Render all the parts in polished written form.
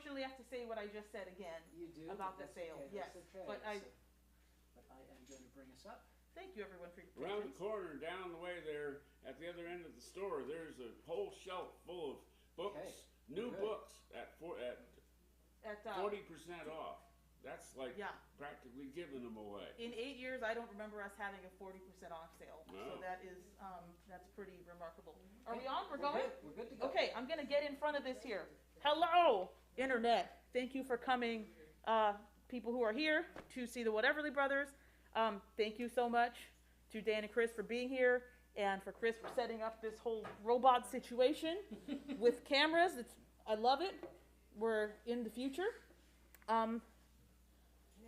unfortunately have to say what I just said again. You do? About the That's sale, okay, yes, that's okay. but I- But I am going to bring us up. Thank you, everyone, for your Around the patience. corner, down the way there, at the other end of the store, there's a whole shelf full of books, Okay, new good. books at At 40% off. That's like yeah, practically giving them away. in 8 years, I don't remember us having a 40% off sale. So No. that is that's pretty remarkable. Are Okay, we on? We're We're going. good. We're good to go. Okay, I'm gonna get in front of this here. Hello, Internet. Thank you for coming, people who are here to see the Whateverly brothers. Thank you so much to Dan and Chris for being here, and for Chris for setting up this whole robot situation with cameras. I love it. We're in the future.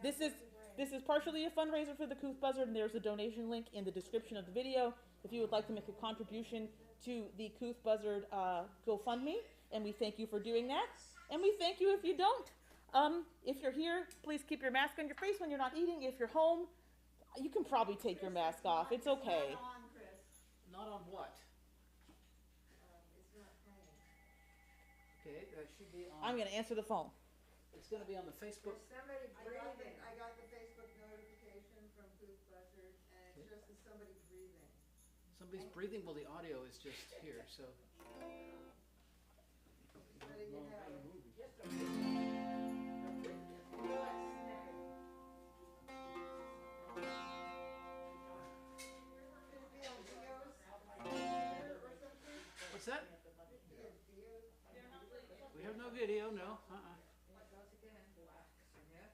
This is partially a fundraiser for the Couth Buzzard, and there's a donation link in the description of the video if you would like to make a contribution to the Couth Buzzard GoFundMe, and we thank you for doing that. And we thank you if you don't. If you're here, please keep your mask on your face when you're not eating. If you're home, you can probably take your mask off. It's okay. Not on what? It's not playing. Okay, that should be on. I'm going to answer the phone. It's going to be on the Facebook. There's somebody breathing. I got the Facebook notification from Couth Buzzard, and it's just as somebody breathing. Somebody's breathing. Well, the audio is just here, so. Letting you know. Could it be on videos or something? What's that? Yeah, videos. We have no video, no. Once again, yeah.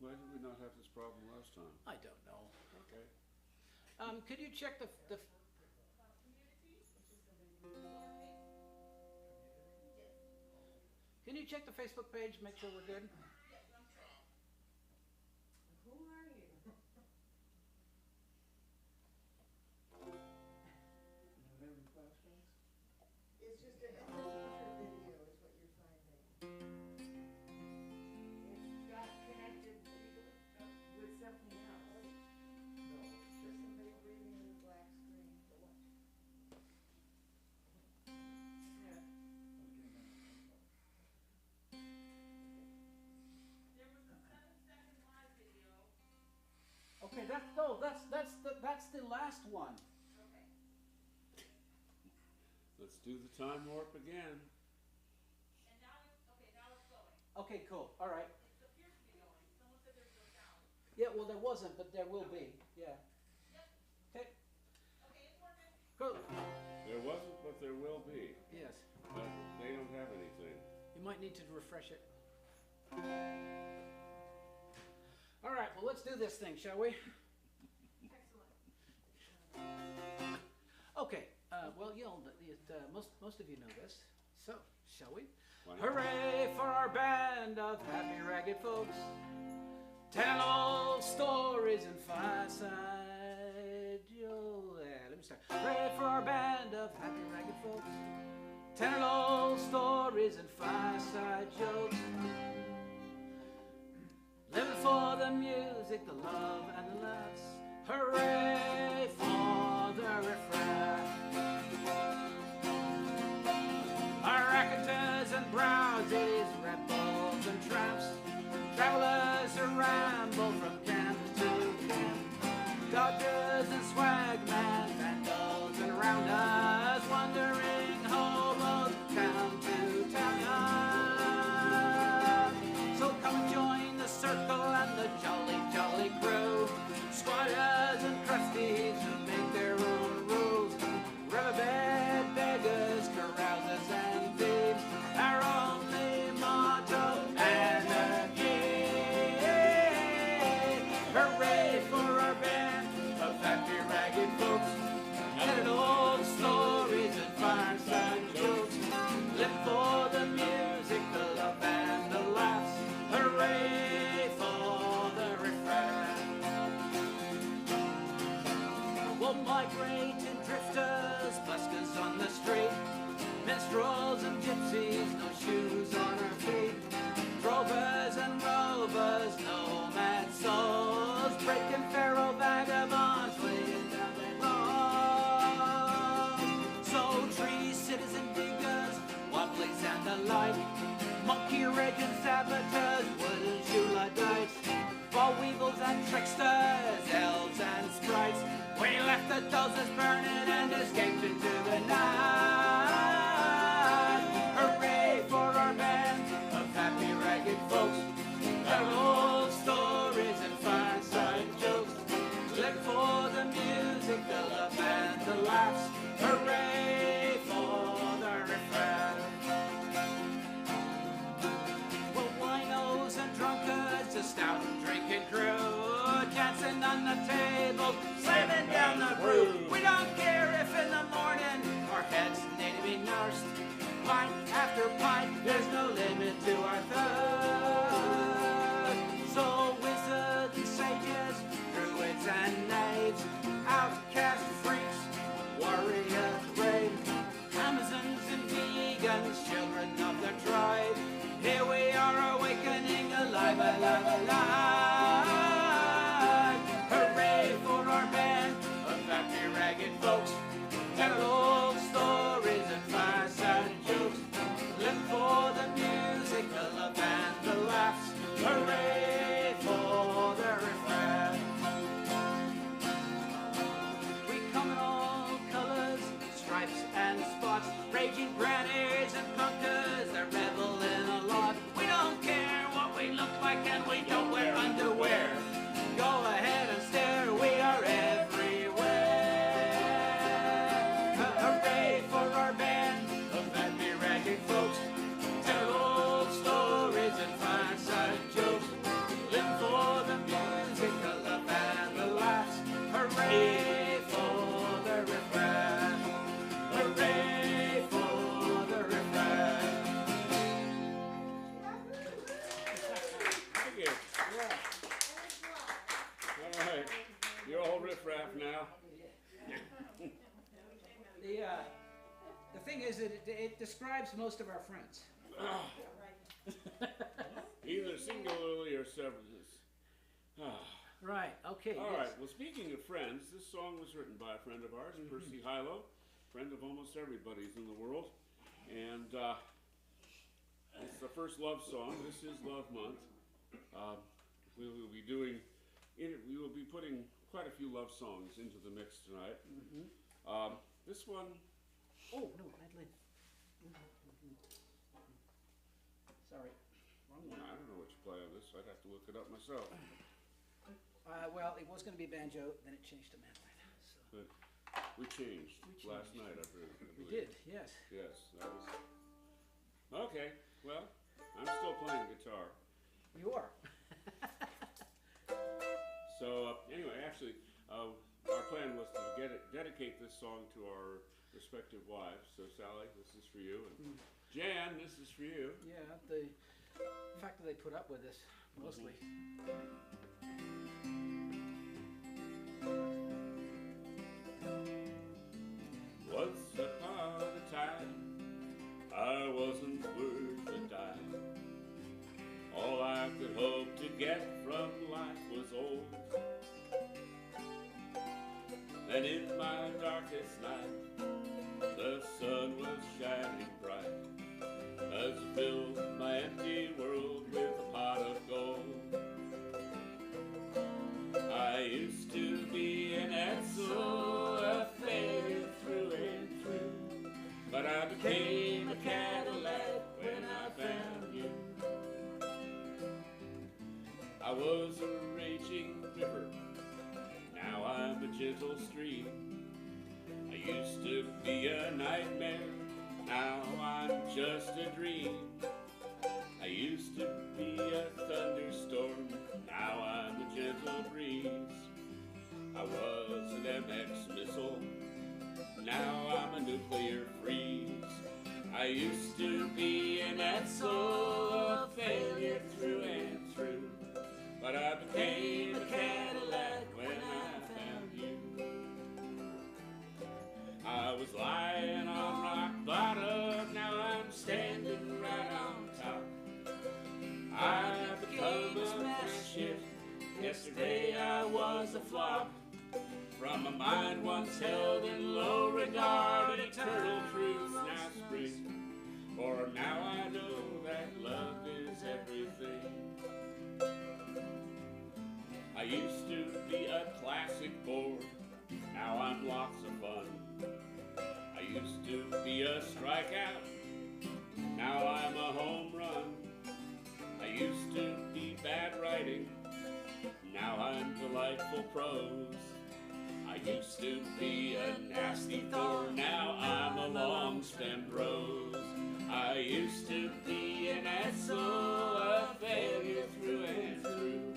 Why did we not have this problem last time? I don't know. Okay. Could you check the Can you check the Facebook page, make sure we're good? Who are you? It's just a picture video is what you're finding. It's got connected with something else. No. There's somebody breathing in the black screen. Yeah. Okay, that's the last one. Let's do the time warp again. Okay, cool. All right. It appears to be going. Someone said there's no sound. Yeah, well, there wasn't, but there will be. Yeah. Okay. Okay, it's working. Cool. There wasn't, but there will be. Yes. But they don't have anything. You might need to refresh it. All right. Well, let's do this thing, shall we? Excellent. Okay. Well, most of you know this. So, shall we? Why not? Hooray for our band of happy ragged folks, telling old stories and fireside jokes. Let me start. Hooray for our band of happy ragged folks, telling old stories and fireside jokes, living for the music, the love, and the laughs. Hooray for the refrain. Our raconteurs and browsies, rebels and tramps, travelers who ramble from camp to camp, dodgers and swagmen, vandals and rounders, wandering hobos, town to town. So come and join the circle and the jolly, jolly crew, squatters and crusties who make their own rules, riverbed beggars, carousers and thieves, our only motto, energy. Hooray for our band of tricksters, elves and sprites. We left the dozers burning and escaped into the night. Hooray for our band of happy ragged folks. Their old stories and fireside jokes. Live for the music, the love and the laughs. Hooray for the riffraff. Well, winos and drunkards, a stout and drinking crew, dancing on the table, slamming down the brew. We don't care if in the morning our heads need to be nursed. Pint after pint, there's no limit to our thirst. So wizards and sages, druids and knaves, outcast freaks, warriors brave, Amazons and vegans, children of the tribe. Here we are awakening, alive, alive, alive. Hooray for our band of happy ragged folks. Tell old stories and fireside jokes. Live for the music, the love and the laughs. Hooray for the riffraff. We come in all colors, stripes and spots, raging grannies and punkers that revel in a lot. We don't care what we look like and we don't wear underwear. Go ahead and stare, we are everywhere. Hooray for our band of happy ragged folks. Tell old stories and fireside jokes. Live for the music, the love and the laughs. Hooray for the riffraff. Hooray for the riffraff. Thank you. All right. You're all riffraff now. The thing is that it describes most of our friends. Either singularly or severally. Right, okay. All right. Well, speaking of friends, this song was written by a friend of ours, Percy Hilo, friend of almost everybody's in the world. And it's the first love song. This is Love Month. We will be we will be putting quite a few love songs into the mix tonight. This one, Oh, no, Madeline. Sorry, wrong one. I don't know what you play on this. I'd have to look it up myself. Well, it was going to be banjo, then it changed to mandolin. So. But we changed last night, I believe. We did, yes. Yes, that was. Okay, well, I'm still playing guitar. You are. So, anyway, actually, our plan was to dedicate this song to our respective wives. So, Sally, this is for you. And Jan, this is for you. Yeah, the fact that they put up with this, mostly. Once upon a time, I wasn't worth a dime. All I could hope to get from life was old. Then in my darkest night, the sun was shining bright, as it filled my empty world with a pot of gold. I used to be an Edsel, a failure through and through, but I became a Cadillac when I found you. I was a raging river, now I'm a gentle stream. I used to be a nightmare, now I'm just a dream. I used to be a thunderstorm, now I'm a gentle breeze. I was an MX missile, now I'm a nuclear freeze. I used to be an Edsel, a failure through and through, but I became a Cadillac when I found you. I was lying on rock bottom, now I'm standing right on top. I've become a smash hit, yesterday I was a flop. From a mind once held in low regard, eternal truths now spring. For now I know that love is everything. I used I'm lots of fun. I used to be a strikeout, now I'm a home run. I used to be bad writing, now I'm delightful prose. I used to be a nasty thorn, now I'm a long-stemmed rose. I used to be an asshole, a failure through and through,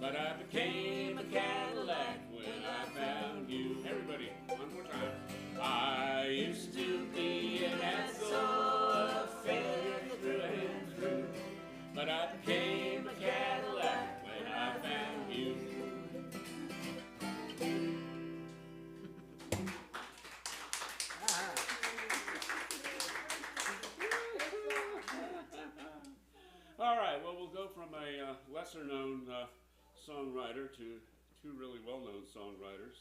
but I became a Cadillac when I found you. Everybody, one more time. I used to be an asshole, a failure through and through, but I became a Cadillac when I found you. All right, well, we'll go from a lesser-known songwriter to two really well-known songwriters.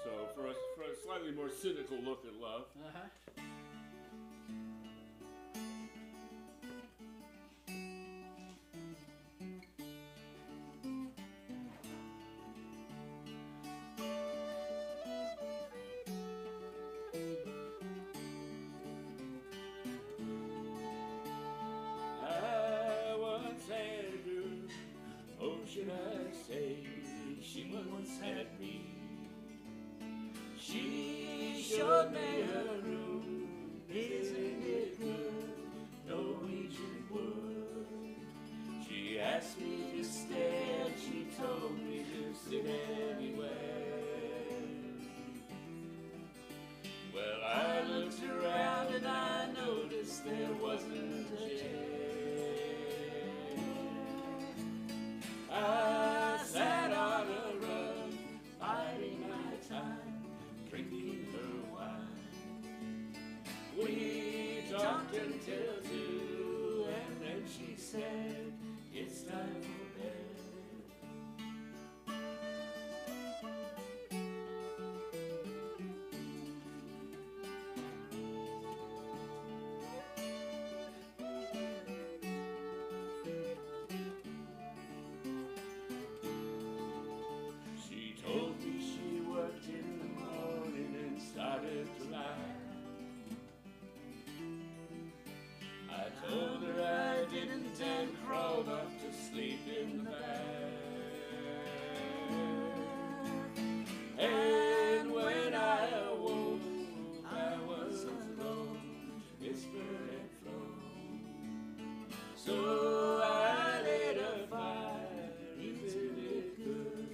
So, for a slightly more cynical look at love. Should I say she once had me? She showed me her room, isn't it good? Norwegian wood. She asked me to stay and she told me to sit anywhere. Well, I looked around and I noticed there wasn't a chair. I sat on a rug, biding my time, drinking her wine. We talked until 2, and then she said, it's time for bed. Crawled up to sleep in the bed. And when I awoke, I was alone, whispered and flown. So I lit a fire, isn't it good,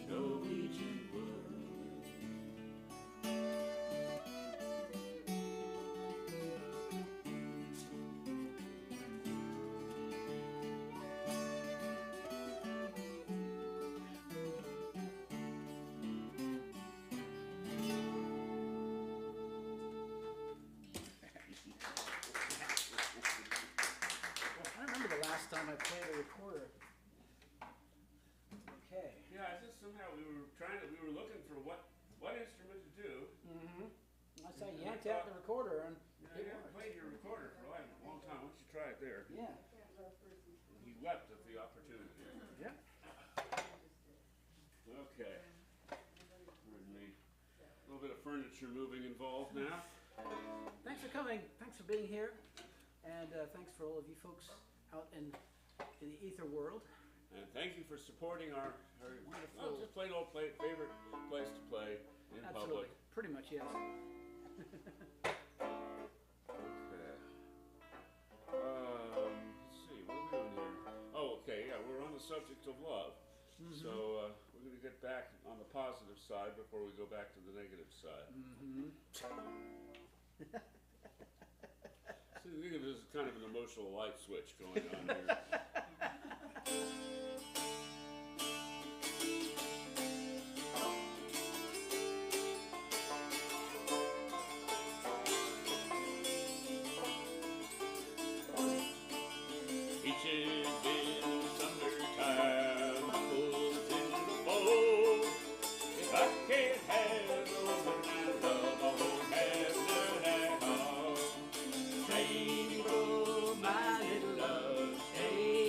Norwegian wood. Time I played a recorder. Okay. Yeah, it's just somehow we were looking for what instrument to do. I say yanked out the recorder and you haven't played your recorder for a long time. Why don't you try it there? Yeah. He leapt at the opportunity. Yeah. Okay. Pardon me. A little bit of furniture moving involved now. Thanks for coming. Thanks for being here. And thanks for all of you folks out in the ether world. And thank you for supporting our wonderful, just plain old favorite place to play in absolutely. public. Pretty much, yes. Okay. Let's see, what are we doing here? Oh, okay, yeah, we're on the subject of love. So we're going to get back on the positive side before we go back to the negative side. So I think there's kind of an emotional light switch going on here. Beaches in summertime, pulls in the boat. If I can't have the woman I love, I won't have none at all. Stay, oh, my little love, stay.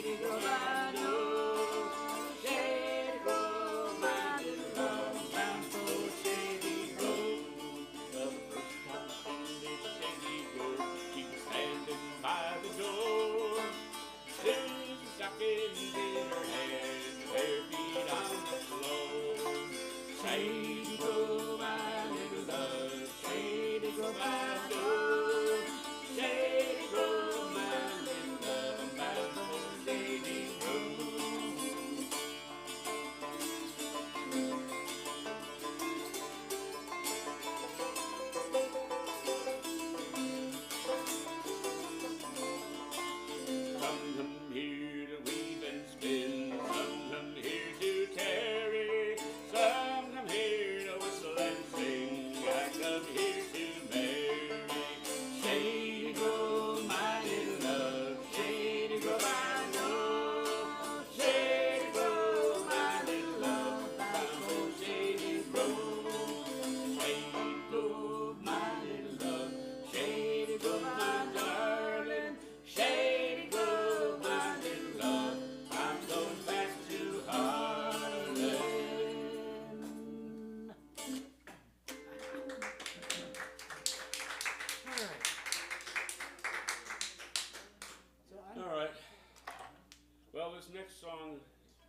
next song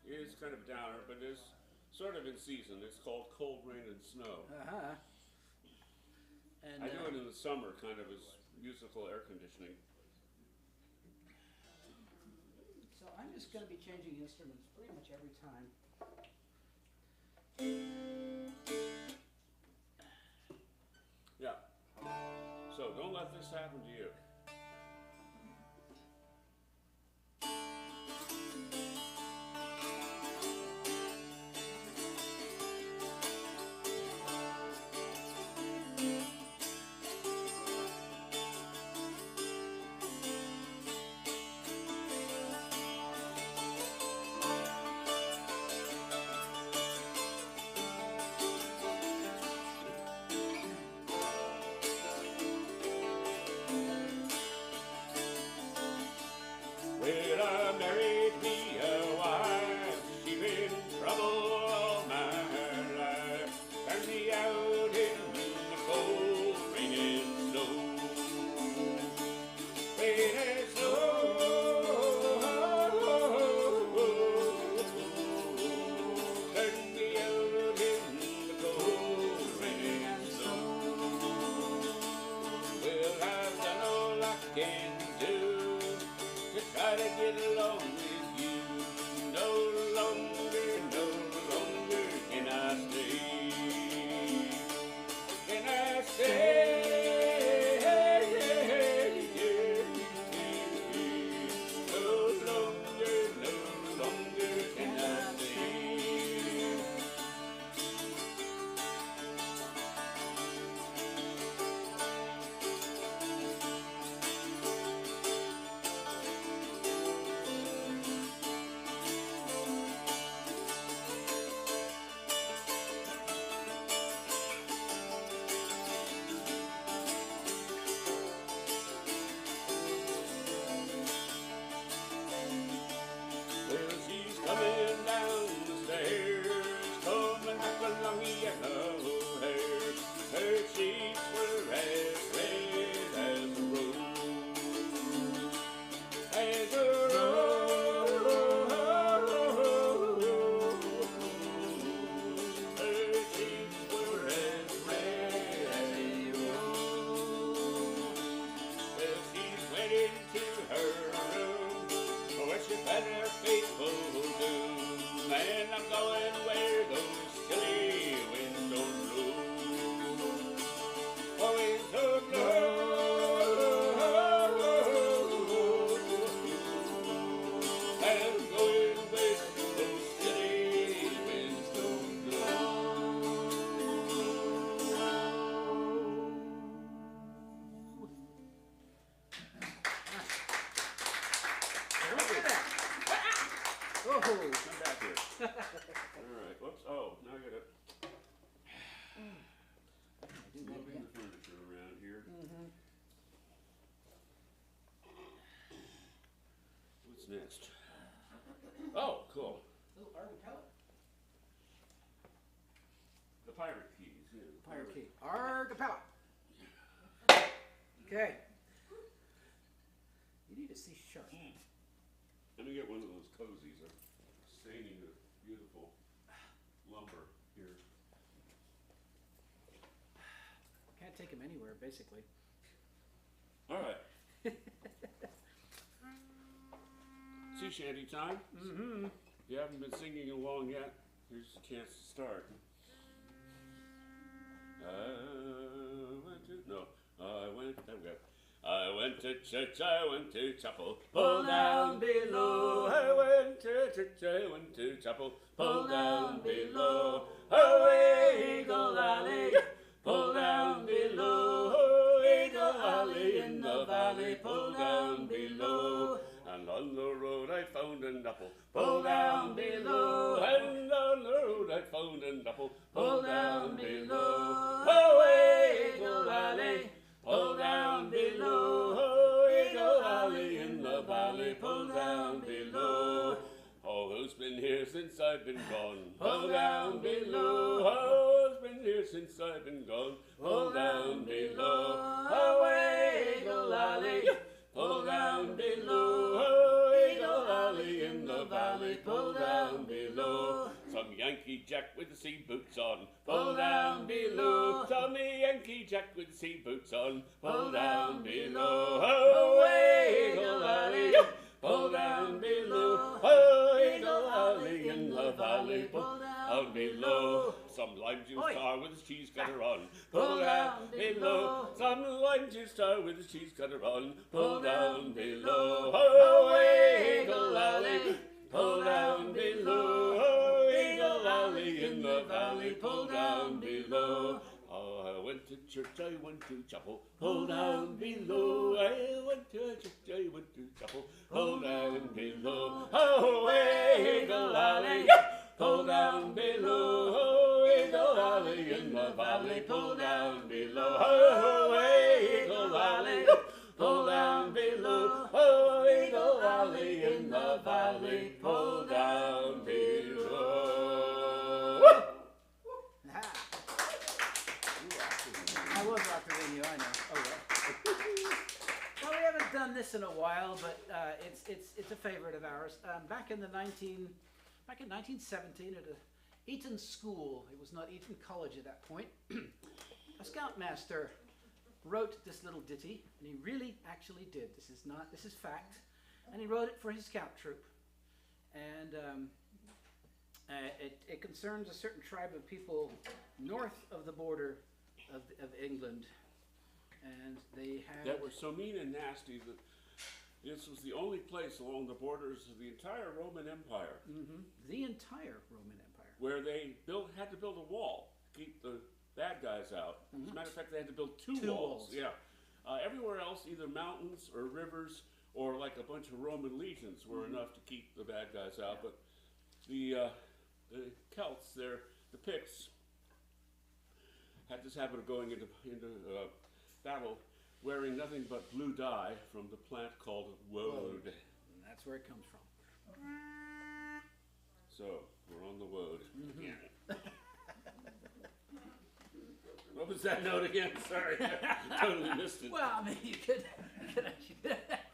is kind of a downer, but is sort of in season. It's called Cold Rain and Snow. Uh-huh. And I do it in the summer, kind of as musical air conditioning. so I'm just going to be changing instruments pretty much every time. Yeah. So don't let this happen to you. Well, I married me a wife, she been in trouble all my life. Turned me out in the cold rain and snow. Rain and snow. Turned me out in the cold rain and snow. Well, I've done all I can do to try to get along with you. No longer can I stay. Can I stay? No longer can I stay. Well, she's coming down the stairs, coming back along the yellow hair. Her cheeks were as red as a rose, as a rose. Her cheeks were as red as a rose. Well, she's went into her room, where she fed her faithful doom, and I'm going where those chilly winds don't blow. Oh, winds don't blow. I'm going where those chilly winds don't blow. Look at that. Oh, Come back here. All right. Whoops. Oh, now I gotta do that moving again. the furniture around here. What's next? Oh, cool. Little arcapella. The pirate keys. Yeah, the Pirate key. Arcapella. Okay. You need a C sharp. Let me get one of those cozies. I'm staining the beautiful lumber here. Can't take him anywhere, basically. All right. Sea shanty time. Mm-hmm. If you haven't been singing along yet, here's a chance to start. I went to church, I went to chapel, pull down below. I went to church, I went to chapel, pull down below. Oh, Eagle Alley, pull down below. Oh, Eagle Alley in the valley, pull down below. And on the road I found an apple, pull down below. And on the road I found an apple, pull down below. Oh, Eagle Alley, pull down below. Oh, Eagle Alley in the valley, pull down below. Oh, who's been here since I've been gone? Pull down below. Oh, who's been here since I've been gone? Pull down below. Oh, Eagle Alley, pull down below. Oh, Eagle Alley in the valley, Yankee Jack with the sea boots on. Pull down below. Tommy Yankee Jack with the sea boots on. Pull down below. Oh, Eagle Alley. Pull down below. Oh, Eagle Alley in the valley. Pull down below. Some lime juice tar with his cheese cutter on. Pull down below. Some lime juice tar with his cheese cutter on. Pull down below. Oh, Eagle Alley. Pull down below. Oh, Eagle Alley in the valley. Pull down below. I went to church, I went to chapel. Pull down below. I went to church, I went to chapel. Pull down below. Oh, Eagle Alley. Pull down below. Oh, Eagle Alley in the valley. Pull down below. Oh, Eagle Alley. Pull down below. Oh, Eagle Alley in the valley. Pull down below. I was activating you, I know. Oh well. Well, we haven't done this in a while, but it's a favorite of ours. Back in 1917 at a Eton school, it was not Eton College at that point, a scoutmaster wrote this little ditty, and he really actually did. This is fact, and he wrote it for his scout troop, and it concerns a certain tribe of people north of the border of England, and they had that were so mean and nasty that this was the only place along the borders of the entire Roman Empire the entire Roman Empire where they had to build a wall to keep the bad guys out. As a matter of fact, they had to build two walls. Yeah. Everywhere else, either mountains or rivers or like a bunch of Roman legions were enough to keep the bad guys out. But the Celts, the Picts, had this habit of going into battle wearing nothing but blue dye from the plant called woad. And that's where it comes from. So, we're on the woad again. What was that note again? Sorry, I totally missed it. Well, I mean, you could actually do that.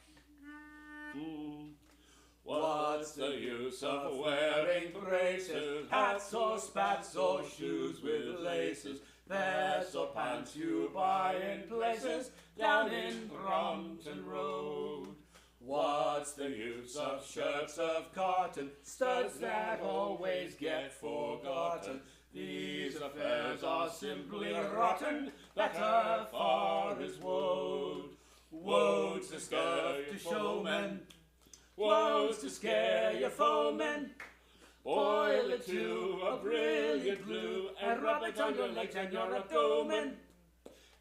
What's the use of wearing braces, hats or spats or shoes with laces, vests or pants you buy in places down in Brompton Road? What's the use of shirts of cotton, studs that always get forgotten? These affairs are simply rotten, better far is woad. Woad's the skirt to showmen, woe's to scare your foemen. Boil it to a brilliant blue and rub it on your legs and you're a go-man.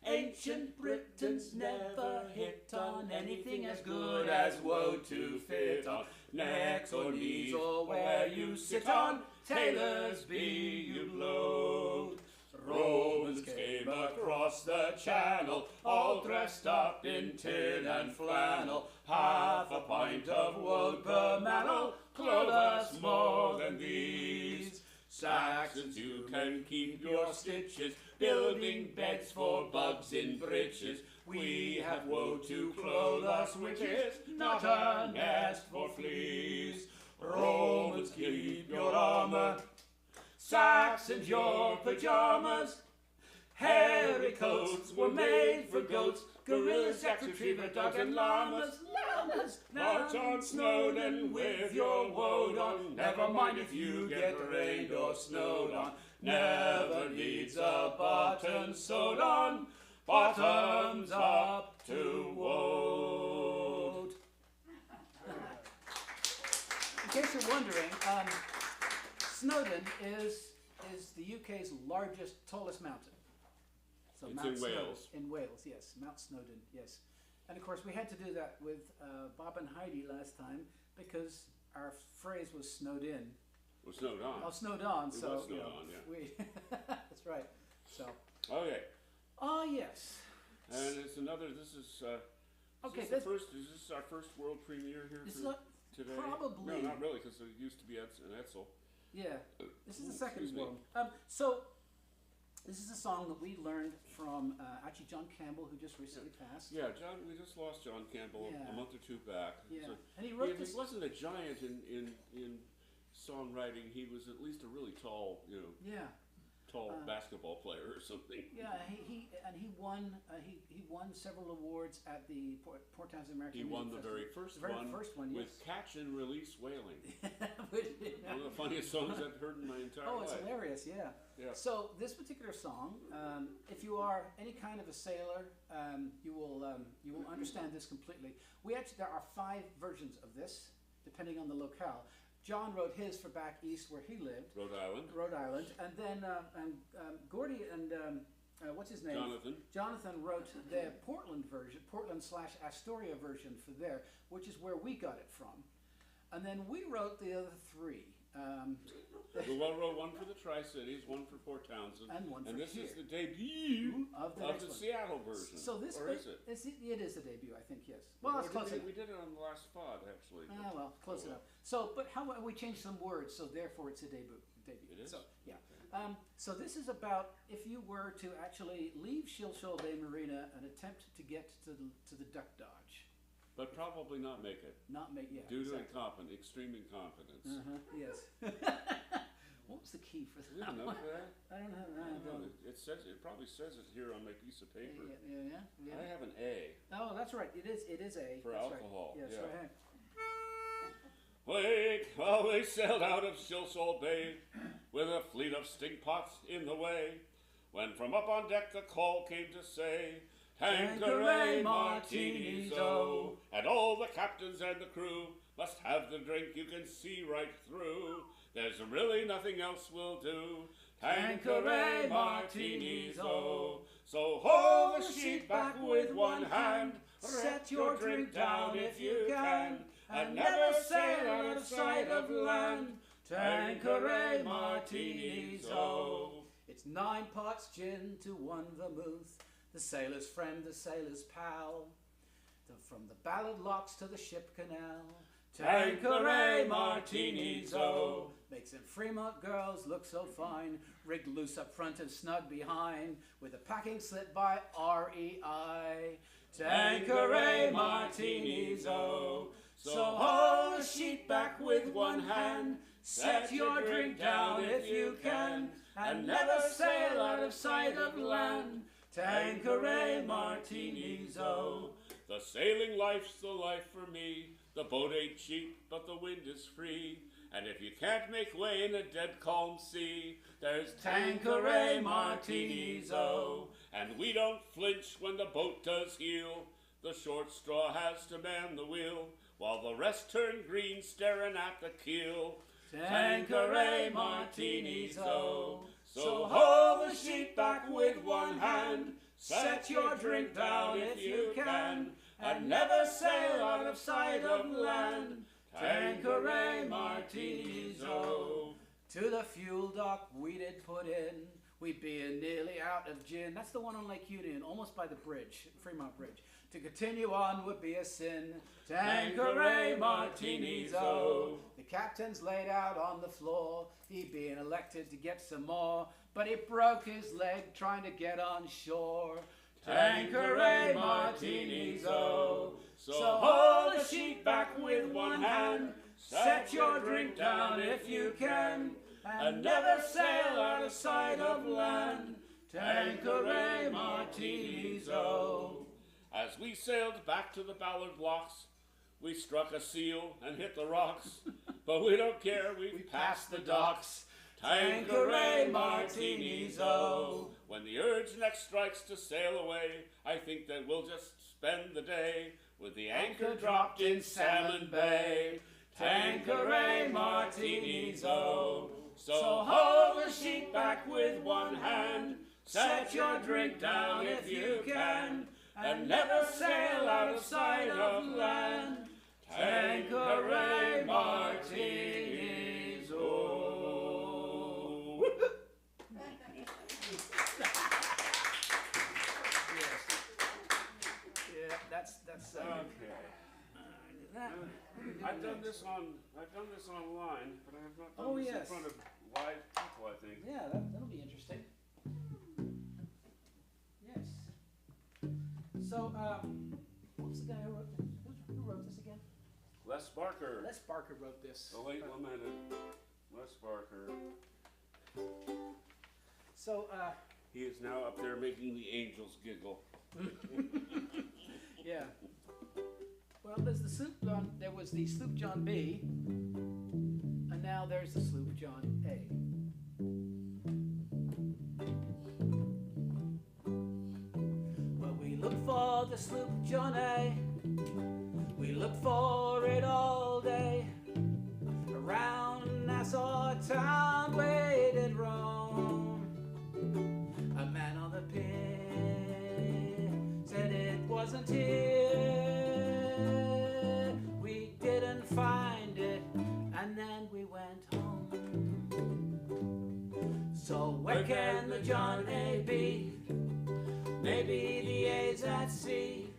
Ancient Britons never hit on anything as good as woad to fit on. Necks or knees or where you sit on, tailors be you blowed. Romans came across the channel, all dressed up in tin and flannel. Half a pint of woad per mantle, clothe us more than these. Saxons, you can keep your stitches, building beds for bugs in breeches. We have woad to clothe us witches, not a nest for fleas. Romans, keep your armor, Saxons, your pajamas. Hairy coats were made for goats, gorillas, jacks, retriever dogs, and llamas. Llamas! March on Snowdon with your woad on. Never mind if you get rained or snowed on. Never needs a button sewed on. Bottoms up to woad. In case you're wondering, Snowdon is the UK's largest, tallest mountain. So It's Mount in Snowdon, Wales. In Wales, yes, Mount Snowdon, yes. And of course, we had to do that with Bob and Heidi last time because our phrase was snowed in. Well, snowed on. Oh, snowed on. It So was snowed you know, on, yeah. we that's right. So, Okay. yes. And it's another. This is. Okay, Is this our first world premiere here This is for today? probably- No, not really, because it used to be in Etzel. Yeah, this is the second Excuse me. one. So, this is a song that we learned from actually John Campbell, who just recently passed. Yeah, John. We just lost John Campbell Yeah. a month or two back. Yeah, So and he wrote he this. wasn't a giant in songwriting, he was at least a really tall, Yeah. basketball player or something. Yeah, he won several awards at the Port Townsend American He Music won the Festival. very first The very one, first one, with yes. Catch and Release Whaling. Which- One of the funniest songs I've heard in my entire Oh, it's life. hilarious, yeah. Yeah. So this particular song, if you are any kind of a sailor, you will understand this completely. There are 5 versions of this, depending on the locale. John wrote his for back east where he lived, Rhode Island. and then Gordy and what's his name? Jonathan wrote the Portland version, Portland/Astoria version for there, which is where we got it from. And then we wrote the other 3. We wrote one for the Tri-Cities, one for Port Townsend, And one for this here. is the debut Of the of next the one. Seattle version. So this or is it? It is the debut, I think, yes. Well, that's close enough. We did it on the last pod, actually. Well, close enough. So, but how about we change some words, so therefore it's a debut. It is? So, yeah. So this is about if you were to actually leave Shilshole Bay Marina and attempt to get to the Duck Dodge. But probably not make it. Due to extreme incompetence. Yes. What was the key for Do we have that a one? note for that? I don't have I don't know. It probably says it here on my piece of paper. Yeah. I have an A. Oh, that's right. It is A. For that's alcohol, Right. Yes, yeah. right. Wait, while they sailed out of Shilshole Bay, with a fleet of stinkpots in the way, when from up on deck the call came to say, Tanqueray Martinis, oh, and all the captains and the crew must have the drink you can see right through. There's really nothing else will do. Tanqueray Martinis, oh. So hold the sheet back with one hand, set your drink down if you can, and never sail out of sight of land. Tanqueray Martinis, oh. It's 9 pots gin to 1 vermouth, the sailor's friend, the sailor's pal. From the ballad locks to the ship canal, Tanqueray Martinis, oh. Makes them Fremont girls look so fine, rigged loose up front and snug behind, with a packing slip by REI. Tanqueray Martinis, oh. So hold the sheet back with one hand, set your drink down if you can, and never sail out of sight of land. Tanqueray Martinis, oh. The sailing life's the life for me. The boat ain't cheap, but the wind is free. And if you can't make way in a dead calm sea, there's Tanqueray Martinis, oh. And we don't flinch when the boat does heel. The short straw has to man the wheel, while the rest turn green staring at the keel. Tanqueray Martinis, oh. So hold the sheet back with one hand, set your drink down if you can, and never sail out of sight of land. Tanqueray Martinis, oh. To the fuel dock we did put in, we being nearly out of gin. That's the one on Lake Union, almost by the bridge, Fremont Bridge. To continue on would be a sin. Tanqueray Martinis, oh. The captain's laid out on the floor, he being elected to get some more, but he broke his leg trying to get on shore. Tanqueray Martinis, oh. So hold the sheet back with one hand, set your drink down if you can, and never sail out of sight of land. Tanqueray Martinis, oh. As we sailed back to the Ballard blocks, we struck a seal and hit the rocks, but we don't care, we've passed the docks. Tanqueray Martinis, oh. When the urge next strikes to sail away, I think that we'll just spend the day with the anchor dropped in Salmon Bay. Tanqueray Martinis, oh. So hold the sheet back with one hand, set your drink down if you can, and never sail out of sight of land. Tanqueray Martinis, oh. Yeah, that's Okay. I've done this online, but I have not done this in front of live people, I think. Yeah, that'll be interesting. Yes. So, what was the guy who wrote this? Who wrote this again? Les Barker, Les Barker wrote this. the late lamented. Wes Barker. So, He is now up there making the angels giggle. yeah. Well, there's the sloop John. There was the sloop John B, and now there's the sloop John A. Well, we look for the sloop John A. We look for it all day. Around Nassau town we did roam. A man on the pier said it wasn't here. We didn't find it, and then we went home. So where can the John A be? Maybe the A's at sea.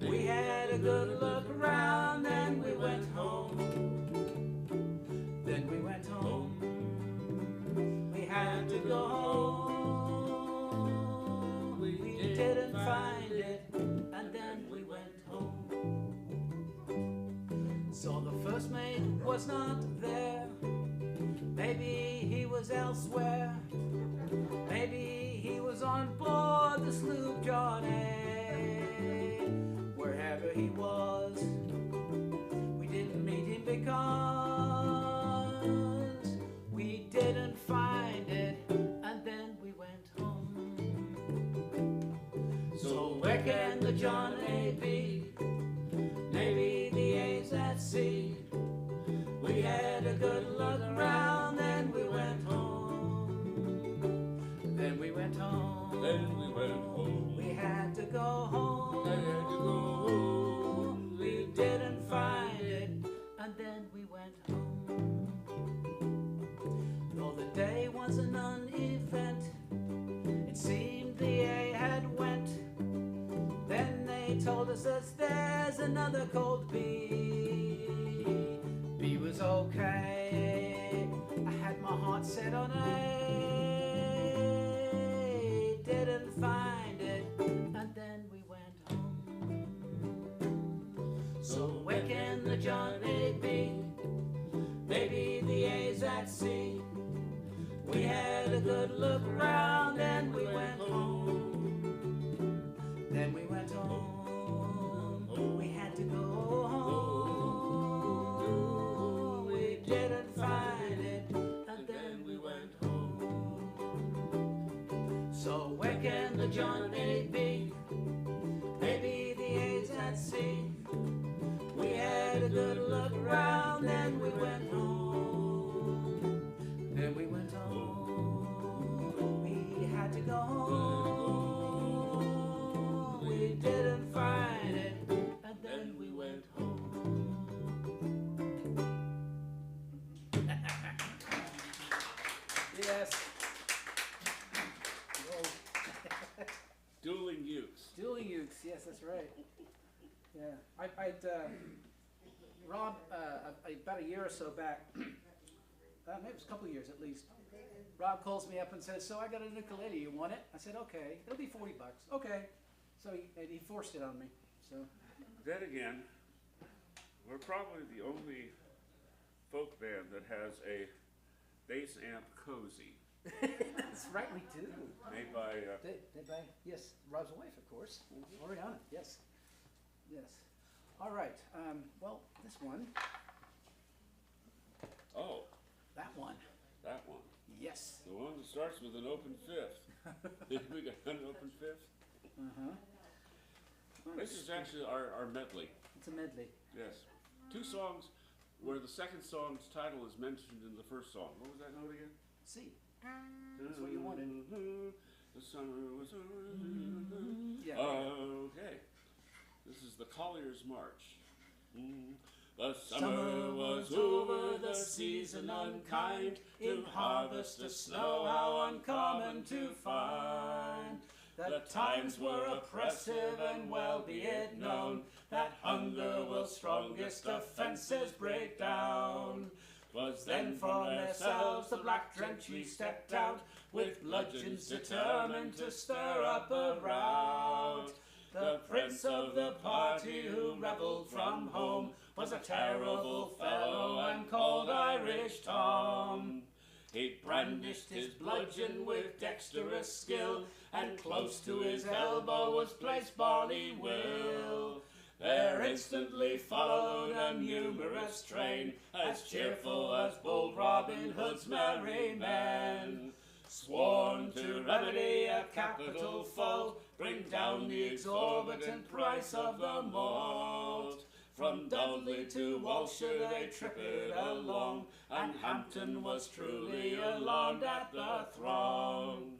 We had a good look around, then we went home. Then we went home. We had to go home. We didn't find it, and then we went home. So the first mate was not there. Maybe he was elsewhere. Maybe he was on board the sloop John A. Wherever he was, we didn't meet him because we didn't find it, and then we went home. So where can the John A be? Maybe the A's at sea. We had a good look around, then we went home. Then we went home. Then we went home. We had to go home. Then we had to go home. We didn't find it, and then we went home. Though the day was a non-event, it seemed the A had went. Then they told us that there's another cold B. B was okay. I had my heart set on A. Didn't find it, and then we went home. So where can the John A be? Maybe the A's at sea. We had a good look around, then we went home. Then we went home. We had to go home. We didn't find it, and then we went home. So where can the John A be? Maybe the A's at sea. We had a good look around, then we went home. Then we went home. We had to go home. We didn't find it, and then we went home. Yes. Whoa. Dueling Ukes. Dueling Ukes, yes, that's right. Yeah, Rob, about a year or so back, maybe it was a couple of years at least, Rob calls me up and says, so I got a ukulele, you want it? I said, okay, it'll be $40. Okay. So he forced it on me, so. Then again, we're probably the only folk band that has a bass amp cozy. That's right, we do. Made by Yes, Rob's wife, of course, Oriana, yes. Yes. All right, well, this one, oh, that one, that one. yes. The one that starts with an open fifth. We got an open fifth. Uh-huh. This is actually our medley. It's a medley. Yes. Two songs where the second song's title is mentioned in the first song. What was that note again? C. That's what you wanted. The summer was over. Yeah. Okay. This is the Collier's March. The summer was over, the season unkind, to harvest the snow how uncommon to find. The times were oppressive, and well be it known that hunger will strongest offences break down. 'Twas then from themselves the black trenchie stepped out, with bludgeons determined to stir up a rout. The prince of the party who revelled from home was a terrible fellow and called Irish Tom. He brandished his bludgeon with dexterous skill, and close to his elbow was placed Barley Will. There instantly followed a numerous train, as cheerful as bold Robin Hood's merry men, sworn to remedy a capital foe, bring down the exorbitant price of the malt. From Dudley to Walshire they tripped along, and Hampton was truly alarmed at the throng.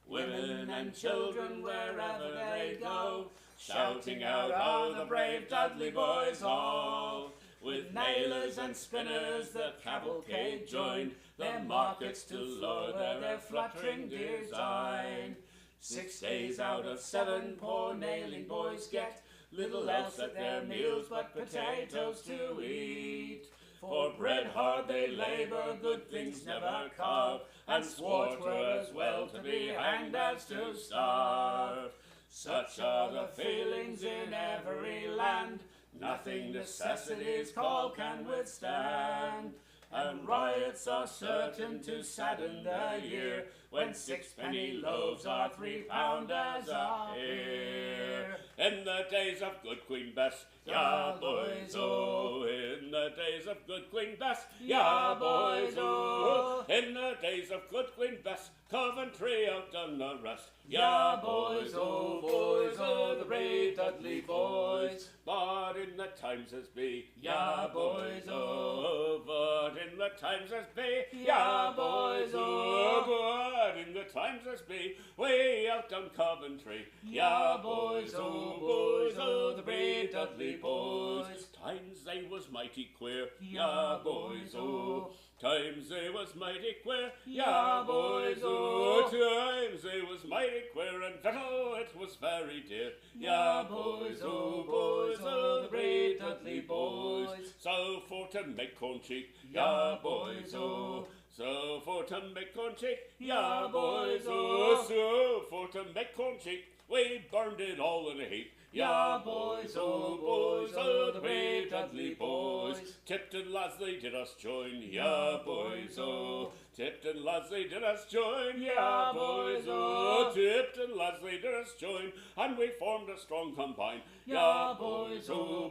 Women and children wherever they go, shouting out, "Oh, the brave Dudley boys all!" With nailers and spinners the cavalcade joined, their markets to lure their fluttering design. 6 days out of 7 poor nailing boys get little else at their meals but potatoes to eat. For bread hard they labour, good things never carve, and swore 'twere as well to be hanged as to starve. Such are the feelings in every land, nothing necessity's call can withstand. And riots are certain to sadden the year, when 6-penny loaves are 3 pounders a here. In the days of good Queen Bess, ya boys, oh! In the days of good Queen Bess, ya boys, oh! In the days of good Queen Bess, Coventry outdone the rest. Ya boys, oh, the brave Dudley boys. But in the times as be, ya boys, oh, but in the times as be, ya boys, oh, but in the times as be, we outdone Coventry. Ya boys, oh, the brave Dudley boys. Times they was mighty queer, ya boys, oh. Times they was mighty queer, ya boys, oh. Times they was mighty queer, and victual it was very dear. Ya boys, oh, the brave Dudley boys. So for to make corn cheek, ya boys, oh. So for to make corn cheek, ya boys, oh. So for to make corn cheek, we burned it all in a heap. Ya boys, oh, the brave Dudley boys. Tipton lads, they did us join, ya boys, oh. Tipton lads, they did us join, ya boys, oh. Tipton lads, they did us join, and we formed a strong combine. Ya boys, oh,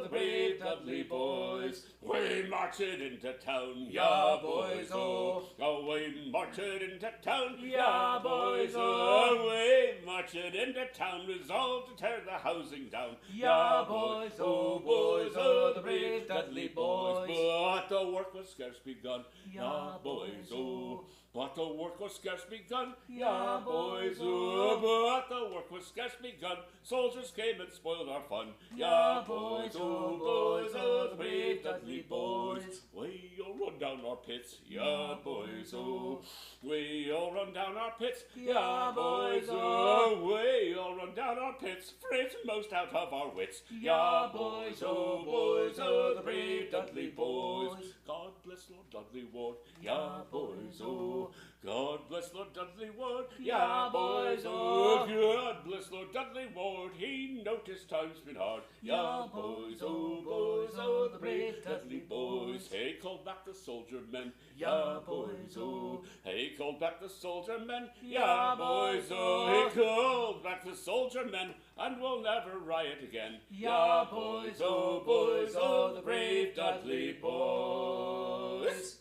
the brave Dudley boys. We marched into town, ya boys, oh. Oh, we marched into town, ya boys, oh. We marched into town, resolved to tear the housing down. Ya boys, oh, the brave Dudley boys. But the work was scarce begun, ya boys, oh. But the work was scarce begun, ya boys, oh. But the work was scarce begun, soldiers came and spoiled our fun. Ya boys, oh, the brave Dudley boys. We all run down our pits, ya boys, oh. We all run down our pits, ya boys, oh. We all run down our pits, frit most out of our wits. Ya boys, oh, the brave Dudley boys. God bless Lord Dudley Ward, ya boys, oh. God bless Lord Dudley Ward, ya boys, oh. God bless Lord Dudley Ward, he noticed times been hard. Ya boys, oh, the brave Dudley boys. He called back the soldier men, ya boys, oh. He called back the soldier men, ya boys, oh. He called back the soldier men, and we'll never riot again. Ya boys, oh, the brave Dudley boys.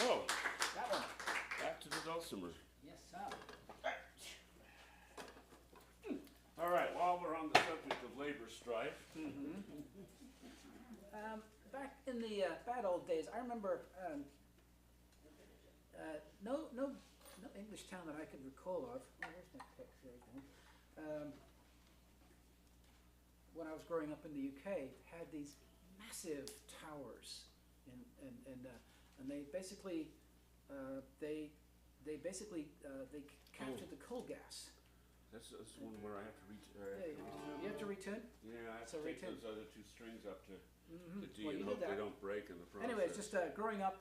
Oh, That one. back to the dulcimer. Yes, sir. All right, while we're on the subject of labor strife, Back in the bad old days, I remember no English town that I could recall of. Oh, where's my text? There we go. When I was growing up in the UK, had these massive towers, and they basically they captured the coal gas. that's one where I have to reach. You have to return. Yeah, I have So to take return. those other 2 strings up to. the D Well, and you hope did they that. don't break in the process. Anyway, it's just growing up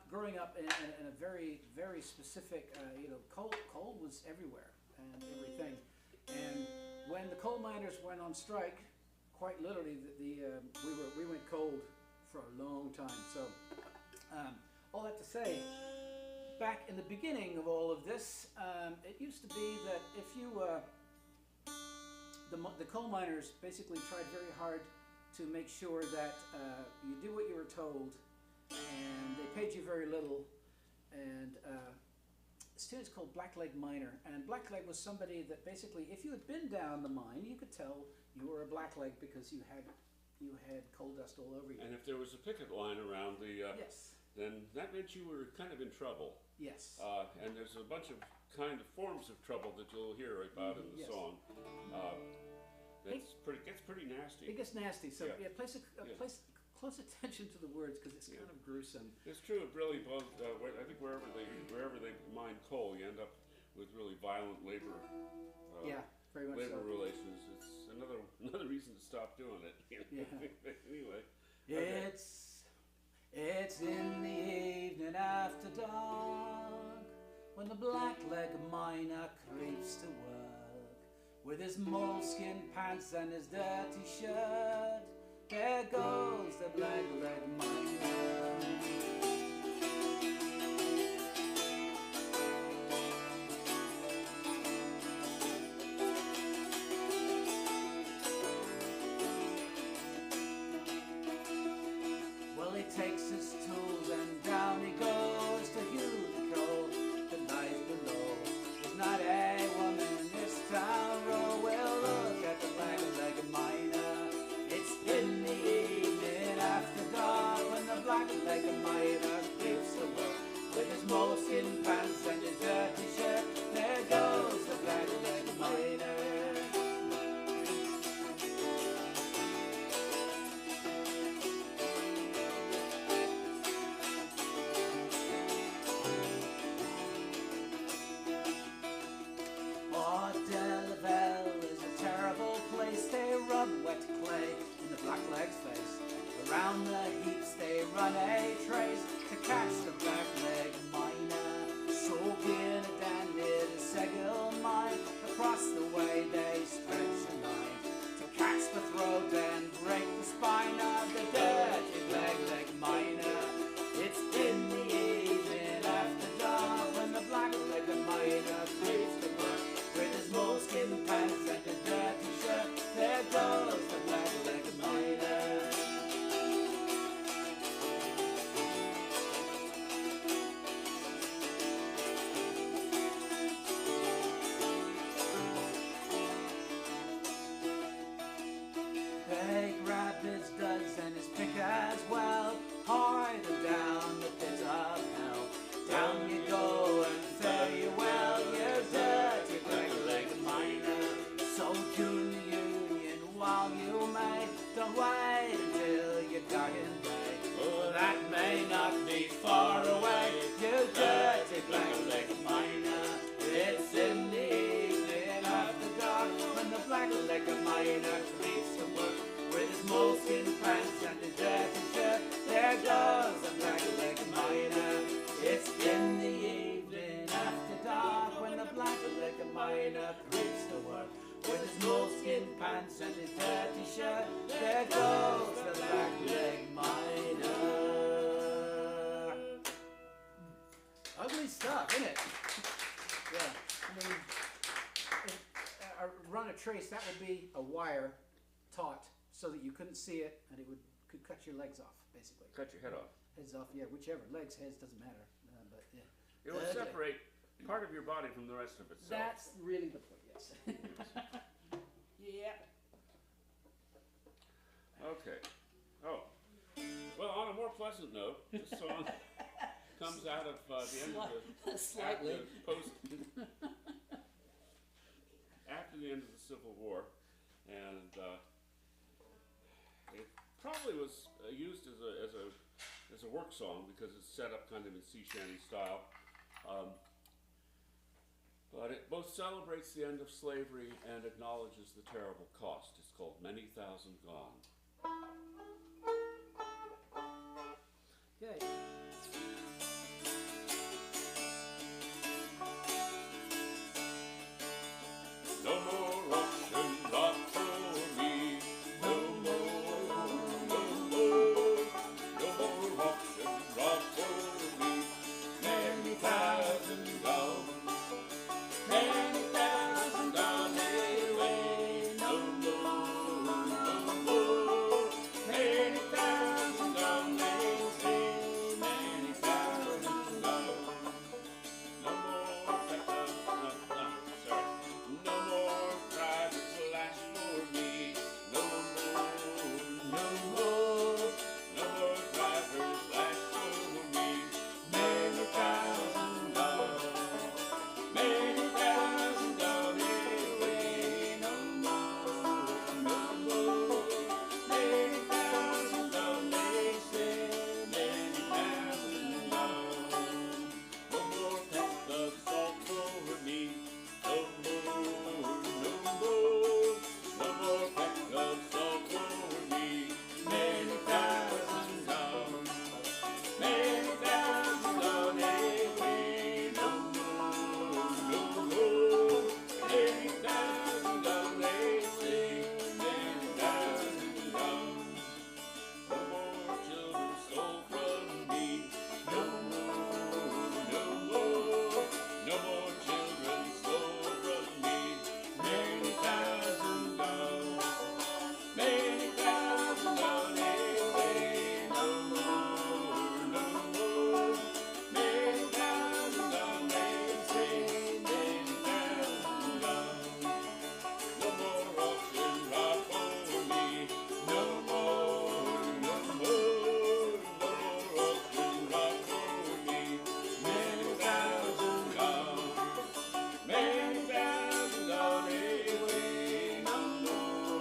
in a very, very specific, coal was everywhere and everything. And when the coal miners went on strike, quite literally, we went cold for a long time. So, all that to say, back in the beginning of all of this, it used to be that if you, the coal miners basically tried very hard to make sure that you did what you were told, and they paid you very little. And students called blackleg miner, and blackleg was somebody that basically, if you had been down the mine, you could tell you were a blackleg because you had coal dust all over you. And if there was a picket line around the, Yes. then that meant you were kind of in trouble. Yes. And there's a bunch of kind of forms of trouble that you'll hear about in the Yes. song. Gets pretty nasty. It gets nasty. So Yeah. place close attention to the words because it's kind of gruesome. It's true. It really both. I think wherever they mine coal, you end up with really violent labor. Yeah, very much Labor so. relations. It's another reason to stop doing it. Yeah. Anyway. It's in the evening after dark when the blackleg miner creeps to work with his moleskin pants and his dirty shirt. There goes the blackleg miner. Well, he takes his tools and down he goes to hew the coal that lies below. There's not a woman in this town row will look at the blackleg miner. It's in the evening after dark when the blackleg miner creeps to work with his moleskin pants and his dirty shirt. There goes the blackleg miner. Whateverlys is a terrible place. They rub wet clay in the blackleg's face. Around the heaps they run a trace to catch the blackleg miner. Soaking it down near the Segel mine. Across the way they stretch a line to catch the throat and break the spine of the dirty blackleg miner. It's in the evening after dark when the blackleg miner creeps to work with his moleskin pants and his dirty shirt. There goes the blackleg miner. They grab his duds and his pick as well, hide them down the pit of hell. Down you go and fare you well, you dirty blackleg miner. So tune the union while you may. Don't wait until you're dying day. Oh, that may not be far away, you dirty blackleg miner. It's in the evening after dark when the blackleg miner creeps to work with his moleskin pants and his dirty shirt. There goes the blackleg miner. It's in the evening after dark when the blackleg miner creeps to work with his moleskin pants and his dirty shirt. There goes the blackleg miner. Ugly stuff, isn't it? Yeah, I mean, run a trace, that would be a wire taut so that you couldn't see it and it could cut your legs off, basically. Cut your head off. Heads off, yeah, whichever. Legs, heads, doesn't matter. But yeah. It will separate part of your body from the rest of itself. That's really the point, yes. Yeah. Okay. Oh. Well, on a more pleasant note, this song comes out of the end of the Slightly. after the end of the Civil War, and it probably was used as a work song because it's set up kind of in sea shanty style. But it both celebrates the end of slavery and acknowledges the terrible cost. It's called Many Thousand Gone. Okay. No more Russian rock for me. No more, no more, no more Russian rock for me. Many thousand gone, many thousand gone away. No more, no more, many thousand gone away. Many thousand gone. No more sorry. No more private flash for me. No more, no more, no more private flash for me. Many thousand dollars, many thousand dollars away. No more, no more, many thousand dollars say. Many thousand dollars. No more pack of salt for me. No more, no more, no more pack of salt for me. Many thousand dollars, many thousand dollars away. No more, no more, many thousand dollars say. Many thousand dollars. No more children stole from me. No more, no more, no more children stole from me. Many thousand dollars, many thousand dollars away. No more, no more, many thousand dollars say. Many thousand dollars. No more auction rock for me. No more, no more, no more auction rock for me. Many thousand gone, many thousand gone away. No more,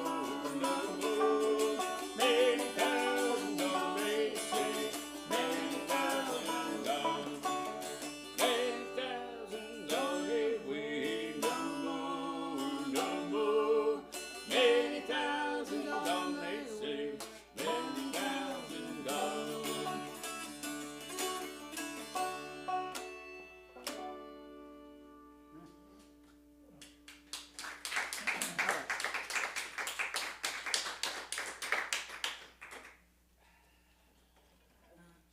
no more, many thousand dollars say. Many thousand gone, many thousand gone away. No more, no more, many thousand dollars say. Many thousand gone.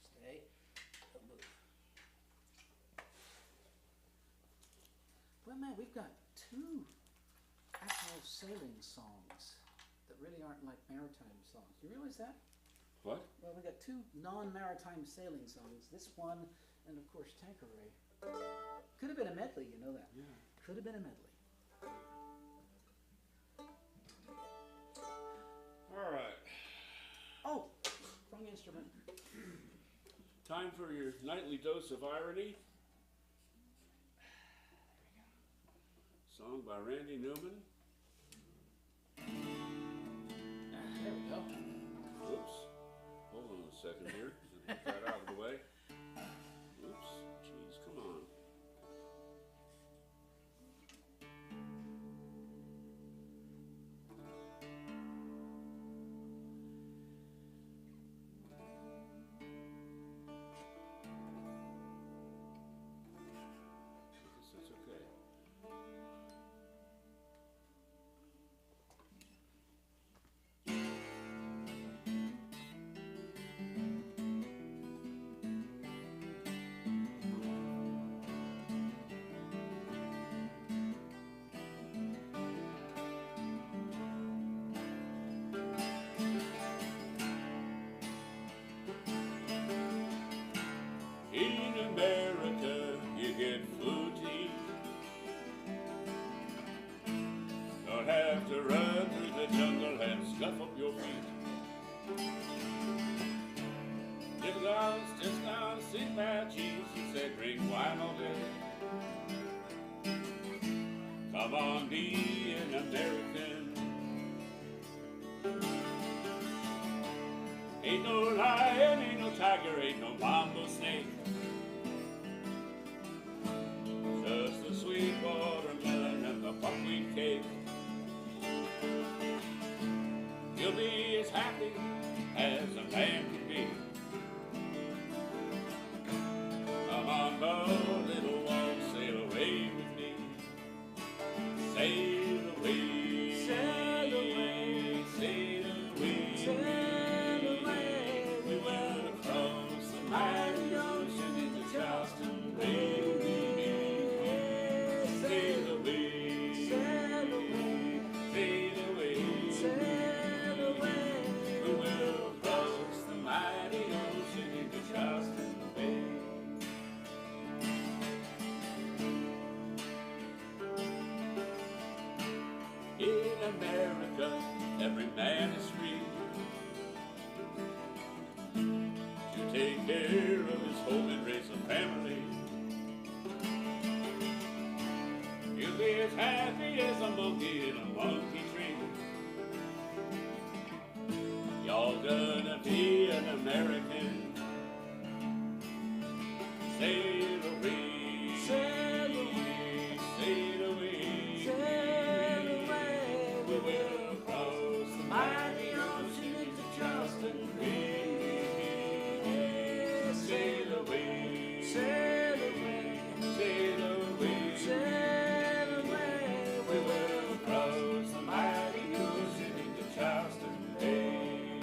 Stay. Don't move. Well, man, we've got two actual sailing songs that really aren't like maritime songs. You realize that? What? Well, we got two non-maritime sailing songs. This one, and of course Tanqueray. Could have been a medley, you know that. Yeah. Could have been a medley. All right. Oh, wrong instrument. Time for your nightly dose of irony. Song by Randy Newman. There we go. Oops. Hold on a second here. Get that out of the way. Oops. Jeez, come on. I guess that's okay. In America, you get fluty. Don't have to run through the jungle and scuff up your feet. Little girls just gonna sit by cheese and say, drink wine all day. Come on, be an American. Ain't no lion, ain't no tiger, ain't no mambo snake. Just the sweet watermelon and the buckwheat cake. You'll be as happy as a man can be. be as happy as a monkey in a monkey tree. Y'all gonna be an American. Sail away, sail away, sail away, sail away. We will cross the mighty ocean into Charleston Bay. Sail away, sail away, sail away, sail away. We will cross the mighty ocean into Charleston Bay.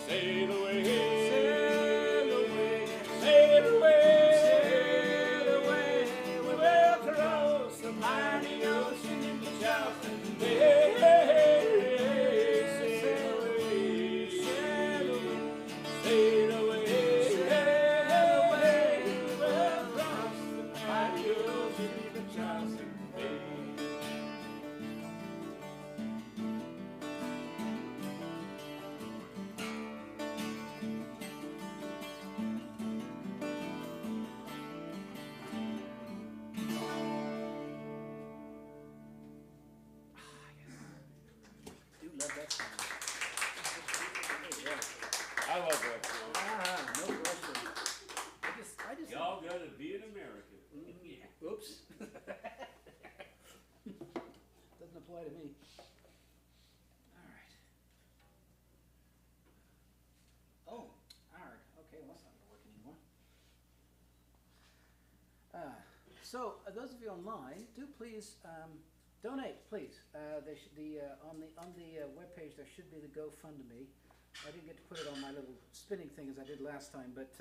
Sail away, sail away, sail away, sail away. We will cross the mighty ocean into Charleston Bay. Sail away, sail away, sail away, sail away. We will cross the mighty ocean into Charleston Bay. Do love that song. I love that song. Ah, no question. I just. Y'all gotta be an American. Yeah. Oops. Doesn't apply to me. All right. Oh, arg. Okay, well, that's not gonna work anymore. Those of you online, do please donate, please. There should be on the webpage. There should be the GoFundMe. I didn't get to put it on my little spinning thing as I did last time, but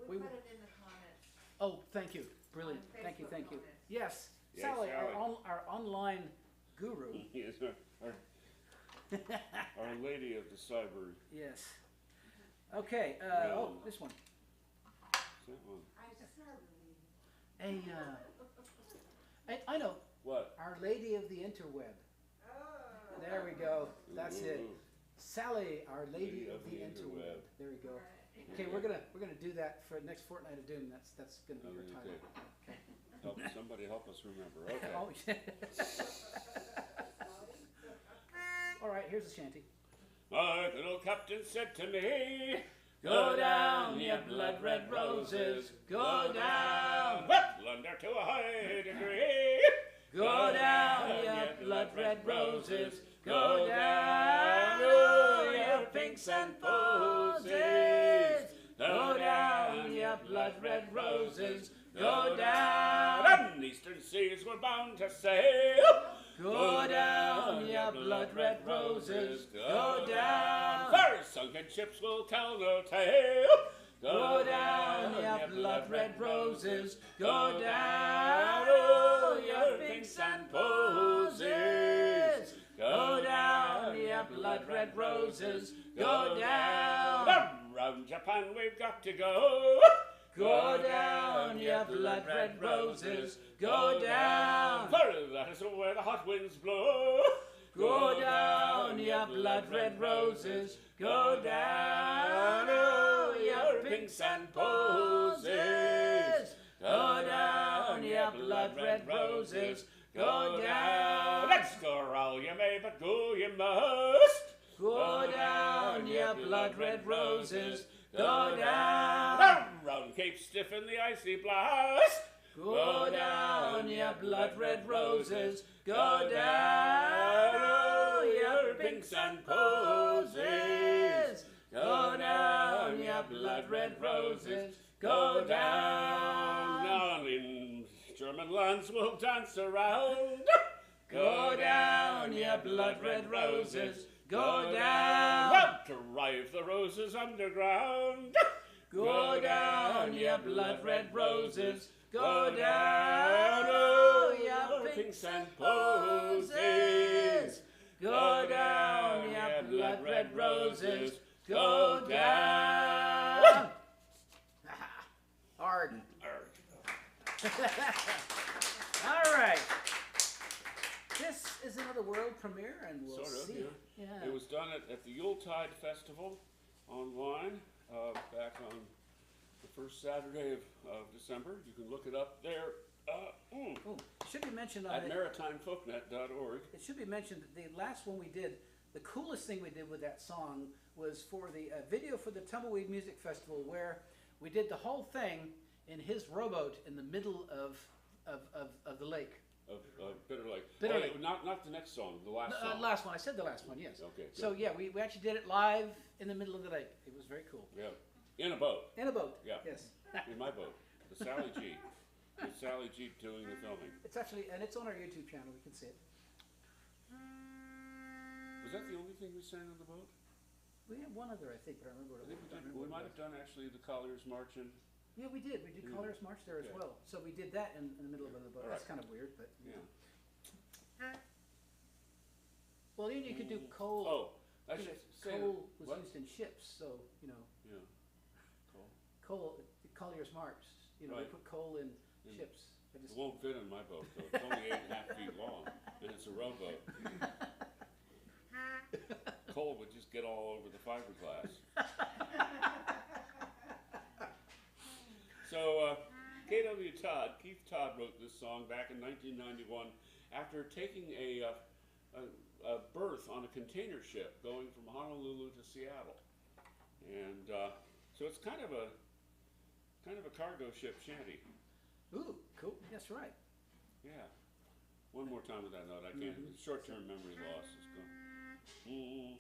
We put it in the comments. oh, thank you, brilliant, On thank you, Facebook thank you. comments. Yes, Yes, Sally, Sally. our online guru. Yes, our Lady of the Cyber. Yes. Okay. Oh, this one. Is that one? I certainly. I know. What? Our Lady of the Interweb. Oh. There we go. That's it. Ooh. Sally, Our Lady of the Interweb. There we go. Okay, we're gonna do that for next fortnight of Doom. That's gonna be your title. Okay. Somebody help us remember. Okay. Oh, all right. Here's a shanty. My little captain said to me, go down, ye blood red roses, go down, under to a high degree. Go down, ye blood red roses, go down, oh, ye pinks and posies. Go down, ye blood red roses, go down. And eastern seas were bound to sail. Go down, ye blood red roses, go down. For sunken ships will tell no tale. Go down, ye blood red roses, go down. Oh, ye pinks and posies. Go down, ye blood red roses, go down. Round Japan we've got to go. Go down, ye blood red roses, go down. For that is where the hot winds blow. Go down, ye blood red roses, go down. Oh, ye pinks and posies. Go down, ye blood red roses, go down. Let's go roll ye may, but go ye must. Go down, ye blood red roses, go down. Round Cape Stiff in the icy blast. Go down, ye blood red roses, go down. Oh, ye pinks and posies. Go down, ye blood red roses, go down. Now in German lands we'll dance around. Go down, ye blood red roses, go down. Drive the roses underground. Go down, ye blood red roses, go down. Oh, ye pinks and posies. Go down, ye blood red roses, go down. Arg. All right. This is another world premiere, and we'll Sort of, see. yeah. It was done at the Yuletide Festival online back on the first Saturday of December. You can look it up there Oh, it should be mentioned on At the, maritimefolknet.org. it should be mentioned that the last one we did, the coolest thing we did with that song was for the video for the Tumbleweed Music Festival, where we did the whole thing in his rowboat in the middle of the lake. Of Bitter Lake. Bitter Oh, Lake. Not the next song, the last song. Last one, I said the last one, yes. Okay, So good. yeah, we actually did it live in the middle of the lake. It was very cool. Yeah. In a boat. In a boat. Yeah. Yes. In my boat. The Sally G. The Sally G doing the filming. It's actually, and it's on our YouTube channel. We can see it. Was that the only thing we sang on the boat? We had one other, I think, but I remember what I it think was. we did. We might have done actually the Collier's Marching. Yeah, we did. We did Yeah. Collier's March there as Yeah. well. So we did that in the middle of the boat. All That's right. kind of weird, but Yeah. well, then you could do coal. Oh, I you should know, say coal was what? used in ships, so you know, Yeah. Cool. coal. Collier's March. You know, Right. they put coal in In- ships. I It just, won't fit in my boat though. It's only 8.5 feet long, and it's a rowboat. Coal would just get all over the fiberglass. So, Keith Todd wrote this song back in 1991 after taking a berth on a container ship going from Honolulu to Seattle, and so it's kind of a cargo ship shanty. ooh, cool. That's right. Yeah. One more time with that note. I can't. Short-term memory loss is gone.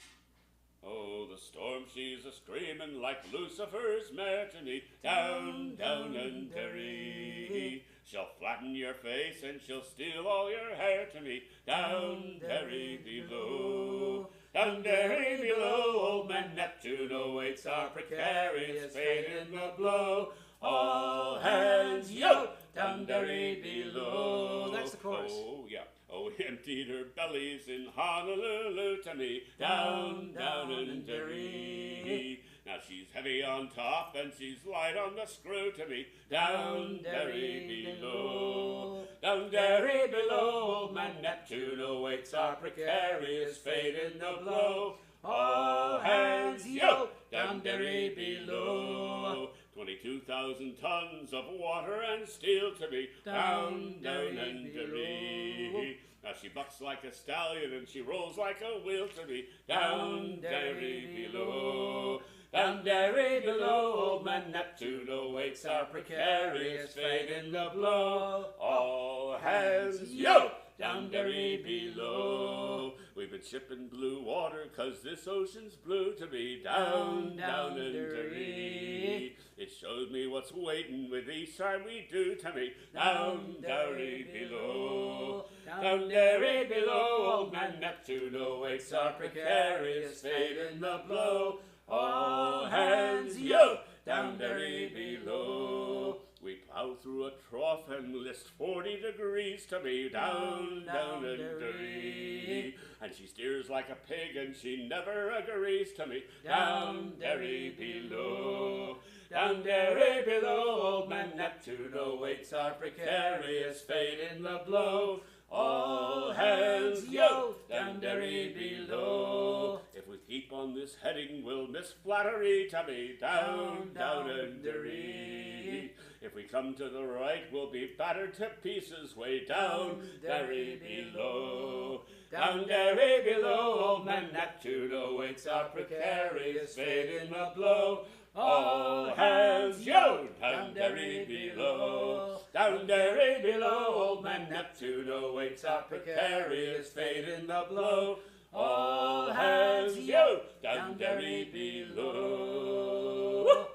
Oh, the storm she's a-screaming like Lucifer's Martini. Down, down and Derry. She'll flatten your face and she'll steal all your hair to me. Down, Derry below. Down, Derry below. Old man Neptune awaits our precarious fate in the blow. All hands, yo! Down, Derry below. That's the chorus. Oh, yeah. Oh, emptied her bellies in Honolulu to me. Down, down in Derry. Now she's heavy on top and she's light on the screw to me. Down, Derry below. Down, Derry below. Old man Neptune awaits our precarious fate in the blow. All hands, yo! Down, Derry below. 22,000 tons of water and steel to be down, down and Derry. Now she bucks like a stallion and she rolls like a wheel to be down, Derry below. Down, Derry below, old man Neptune awaits our precarious fate in the blow. All hands, yo! Down, Derry below. We've been shipping blue water 'cause this ocean's blue to be down, down in Derry. It shows me what's waiting with each time we do to me. Down, Derry below. Down, Derry below, old man Neptune awaits our precarious fate in the blow. All hands, yo! Down, Derry below. We plow through a trough and list 40 degrees to me. Down, down in Derry. And she steers like a pig and she never agrees to me. Down, Derry below. Down, Derry below, old man Neptune awaits our precarious fate in the blow. All hands, yo! Down, Derry below. If we keep on this heading, we'll miss flattery to me. Down, down in Derry. If we come to the right, we'll be battered to pieces way down, Derry below. Down, Derry below, old man Neptune awaits our precarious fate in the blow. All hands, yo! Down, Derry below. Down, Derry below, old man Neptune awaits our precarious fate in the blow. All hands, yo! Down, Derry below.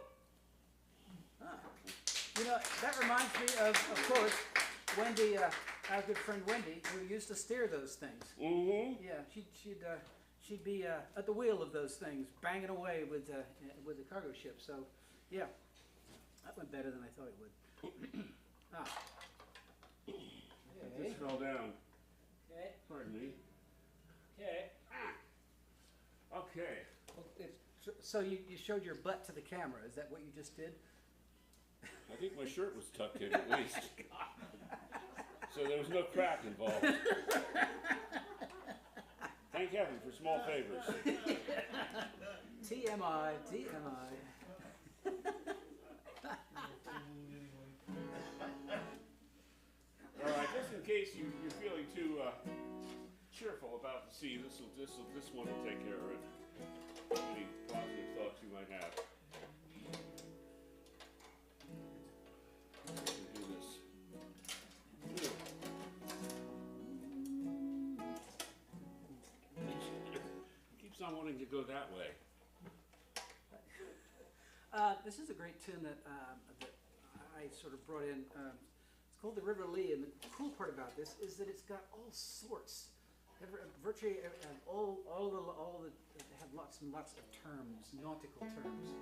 You know, that reminds me of course, Wendy, our good friend Wendy, who used to steer those things. Mm-hmm. Yeah, she'd be at the wheel of those things, banging away with the cargo ship. So, yeah, that went better than I thought it would. It just fell down. Okay. Pardon me. Okay. Okay. So you showed your butt to the camera. Is that what you just did? I think my shirt was tucked in at least. So there was no crack involved. Thank heaven for small favors. TMI, TMI. case you're feeling too cheerful about the sea, this one will take care of it. Any positive thoughts you might have. Do this. Keeps on wanting to go that way. This is a great tune that I sort of brought in. It's called the Whateverlys, and the cool part about this is that it's got all sorts. Virtually all the they have lots and lots of terms, nautical terms.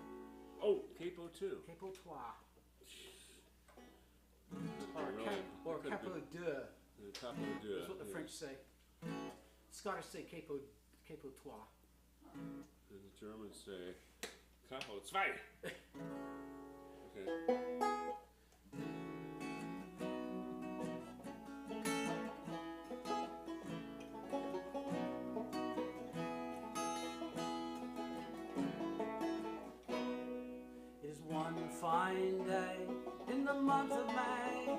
Oh, capo too. Repertoire. Really? Or capo deux. Capo deux. That's what the French say. Scottish say capotoire. And the Germans say capo zwei. Okay. It is one fine day in the month of May,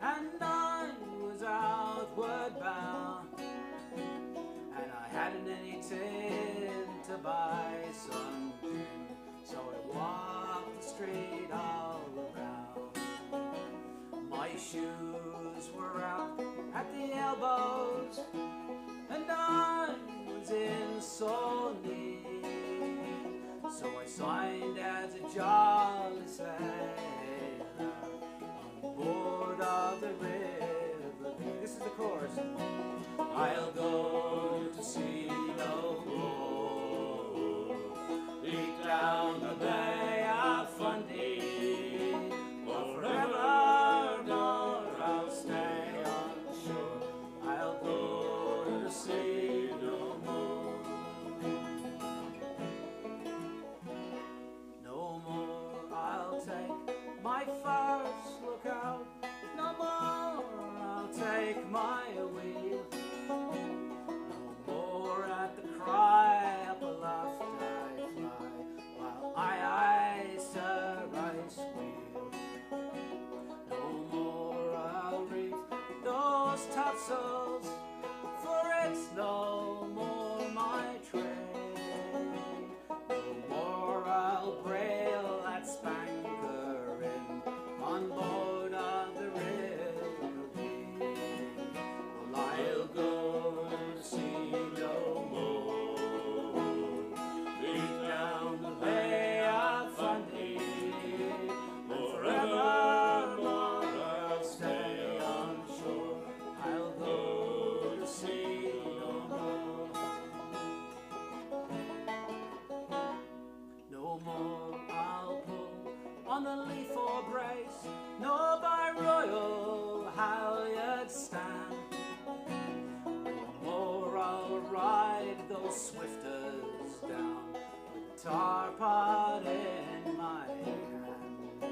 and I was outward bound, and I hadn't any tin to buy some gin, so I walked the street all around. My shoes were out at the elbows, and I was in so need, so I signed as a jolly sailor on board of the Riverlys. This is the chorus. I'll go to sea no more, deep down the Bay of Fundy, but forevermore I'll stay on shore. I'll go to sea no more. No more I'll take my first look out, no more I'll take my wheel, no more at the cry up aloft I fly, while I stir rice wheel. No more I'll reef those topsails, for it's no more my trade. No more I'll brail that spanker in on board of the Riverlys. Well, I'll go to sea no more, deep down the Bay of Fundy, and forevermore I'll stay on shore. I'll go to sea no more. No more I'll pull on the lee for brace, nor by royal halyard stand. No more I'll ride those swifters down with tarpon in my hand.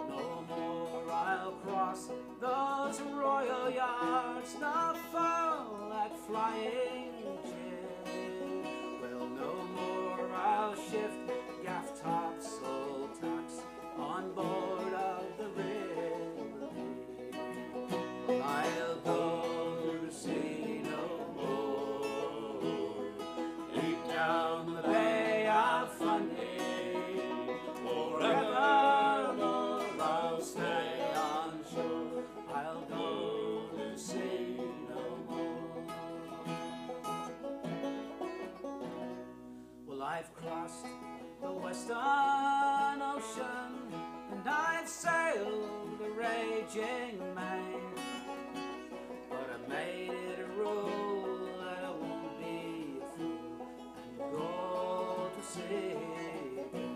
No more I'll cross those royal yards, nor fall at flying gin. Well, no more I'll shift gaff topsail tacks on board of the Riverlys. I'll go to sea no more, deep down the Bay of Fundy, forevermore I'll stay on shore. I'll go to sea no more. Well, I've crossed the Western Ocean, and I've sailed the raging main, but I made it a rule that I won't be a fool and go to sea again.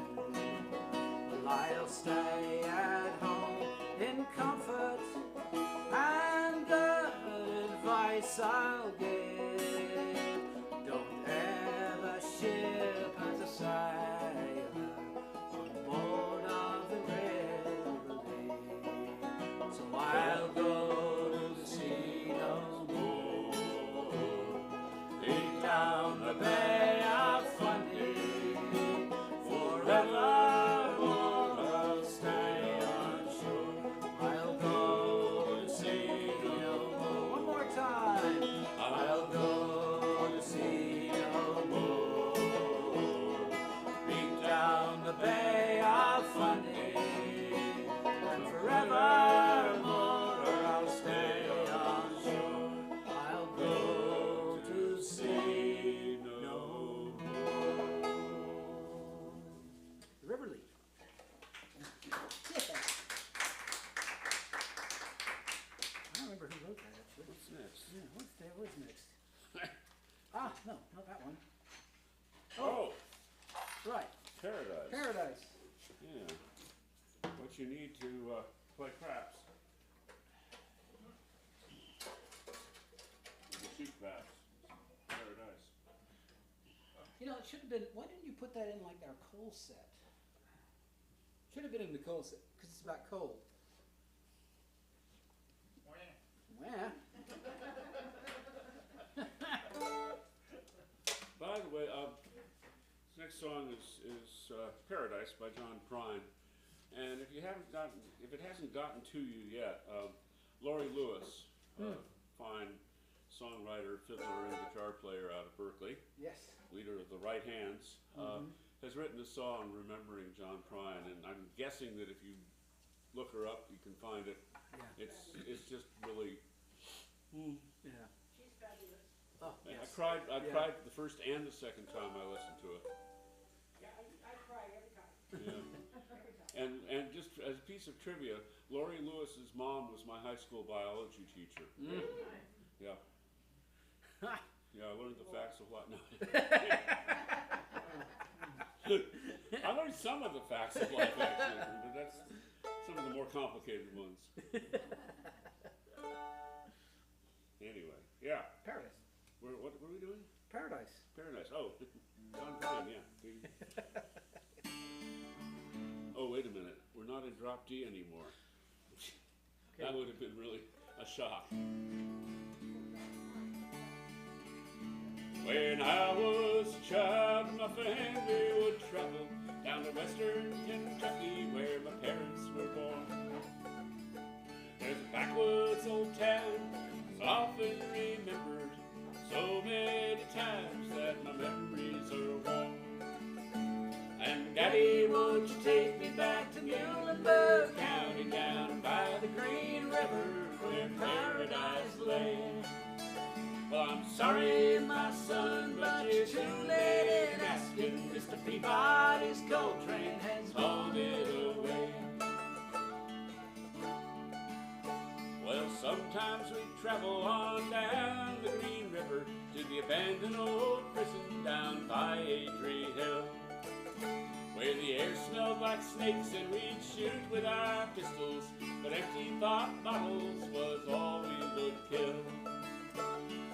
Well, I'll stay at home in comfort, and good advice I'll give. Don't ever ship as a sailor on board of the Riverlys. So I'll go to sea no more, deep down the Bay of Fundy, forevermore I'll stay on shore. I'll go to sea no next? Yeah, what's next? Ah, no, not that one. Oh, Right, Paradise. Paradise. Yeah. What you need to play craps. Shoot craps. Paradise. You know, it should have been, why didn't you put that in like our coal set? Should have been in the coal set, because it's about coal. Wah. By the way, this next song is Paradise by John Prine. And if it hasn't gotten to you yet, Laurie Lewis, fine songwriter, fiddler, and guitar player out of Berkeley, Yes. leader of the Right Hands, has written a song remembering John Prine. And I'm guessing that if you look her up, you can find it. Yeah. It's just really. Yeah. She's fabulous. Oh, I yes. cried. I Yeah. cried the first and the second time I listened to it. Yeah, I cry every time. Yeah. Every time. And just as a piece of trivia, Laurie Lewis's mom was my high school biology teacher. Yeah. Yeah, I learned the facts of life. No. I learned some of the facts of life actually, but that's some of the more complicated ones. Anyway, yeah. Paradise. What were we doing? Paradise. Paradise. Oh, John Prine, yeah. Oh, wait a minute. We're not in drop D anymore. Okay. That would have been really a shock. When I was a child, my family would travel down to western Kentucky where my parents were born. There's a backwoods old town that's often remembered so many times that my memories are warm. And Daddy, won't you take me back to Muhlenberg County down by the Green River where paradise lay? Well, I'm sorry, my son, but you're too late in asking. Mr. Peabody's coal train has hauled it away. Well, sometimes we travel on down the Green River to the abandoned old prison down by Adrie Hill, where the air smelled like snakes and we'd shoot with our pistols, but empty thought bottles was all we would kill.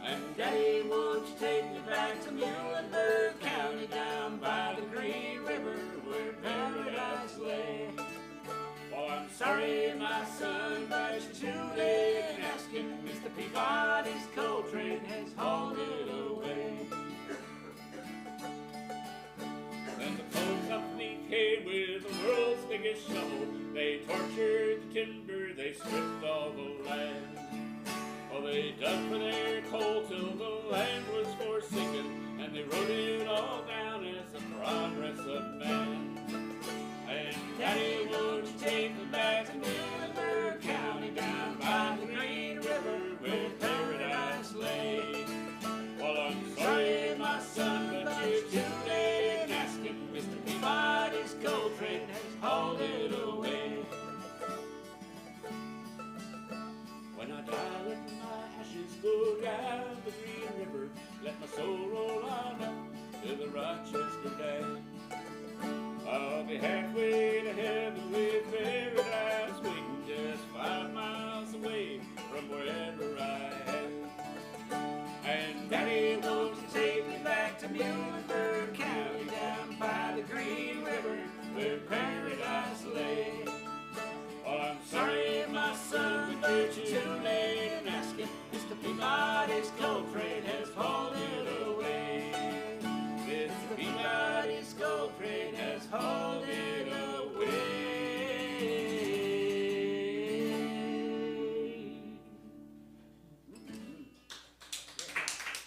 And Daddy, won't you take me back to Muhlenberg County down by the Green River where paradise lay? Well, I'm sorry, my son, but you're too late in asking. Mr. Peabody's coal train has hauled it away. Then the coal company came with the world's biggest shovel. They tortured the timber, they stripped all the land. Well, they dug for their coal till the land was forsaken, and they wrote it all down as the progress of man. And Daddy, won't you take me back to Muhlenberg County down by the Green River where paradise lay? Well, I'm sorry, my son, but you're too late in asking. Mr. Peabody's coal train has hauled it away. When I die, let my ashes go down the Green River. Let my soul roll on up to the Rochester Dam. I'll be halfway to heaven with paradise waiting just 5 miles away from wherever I am. And Daddy, won't you take me back to Muhlenberg County down by the Green River where paradise lay? Well, I'm sorry, my son, but you're too late in asking. Mr. Peabody's coal train has hauled it away. Mr. Peabody's coal train has hauled it away.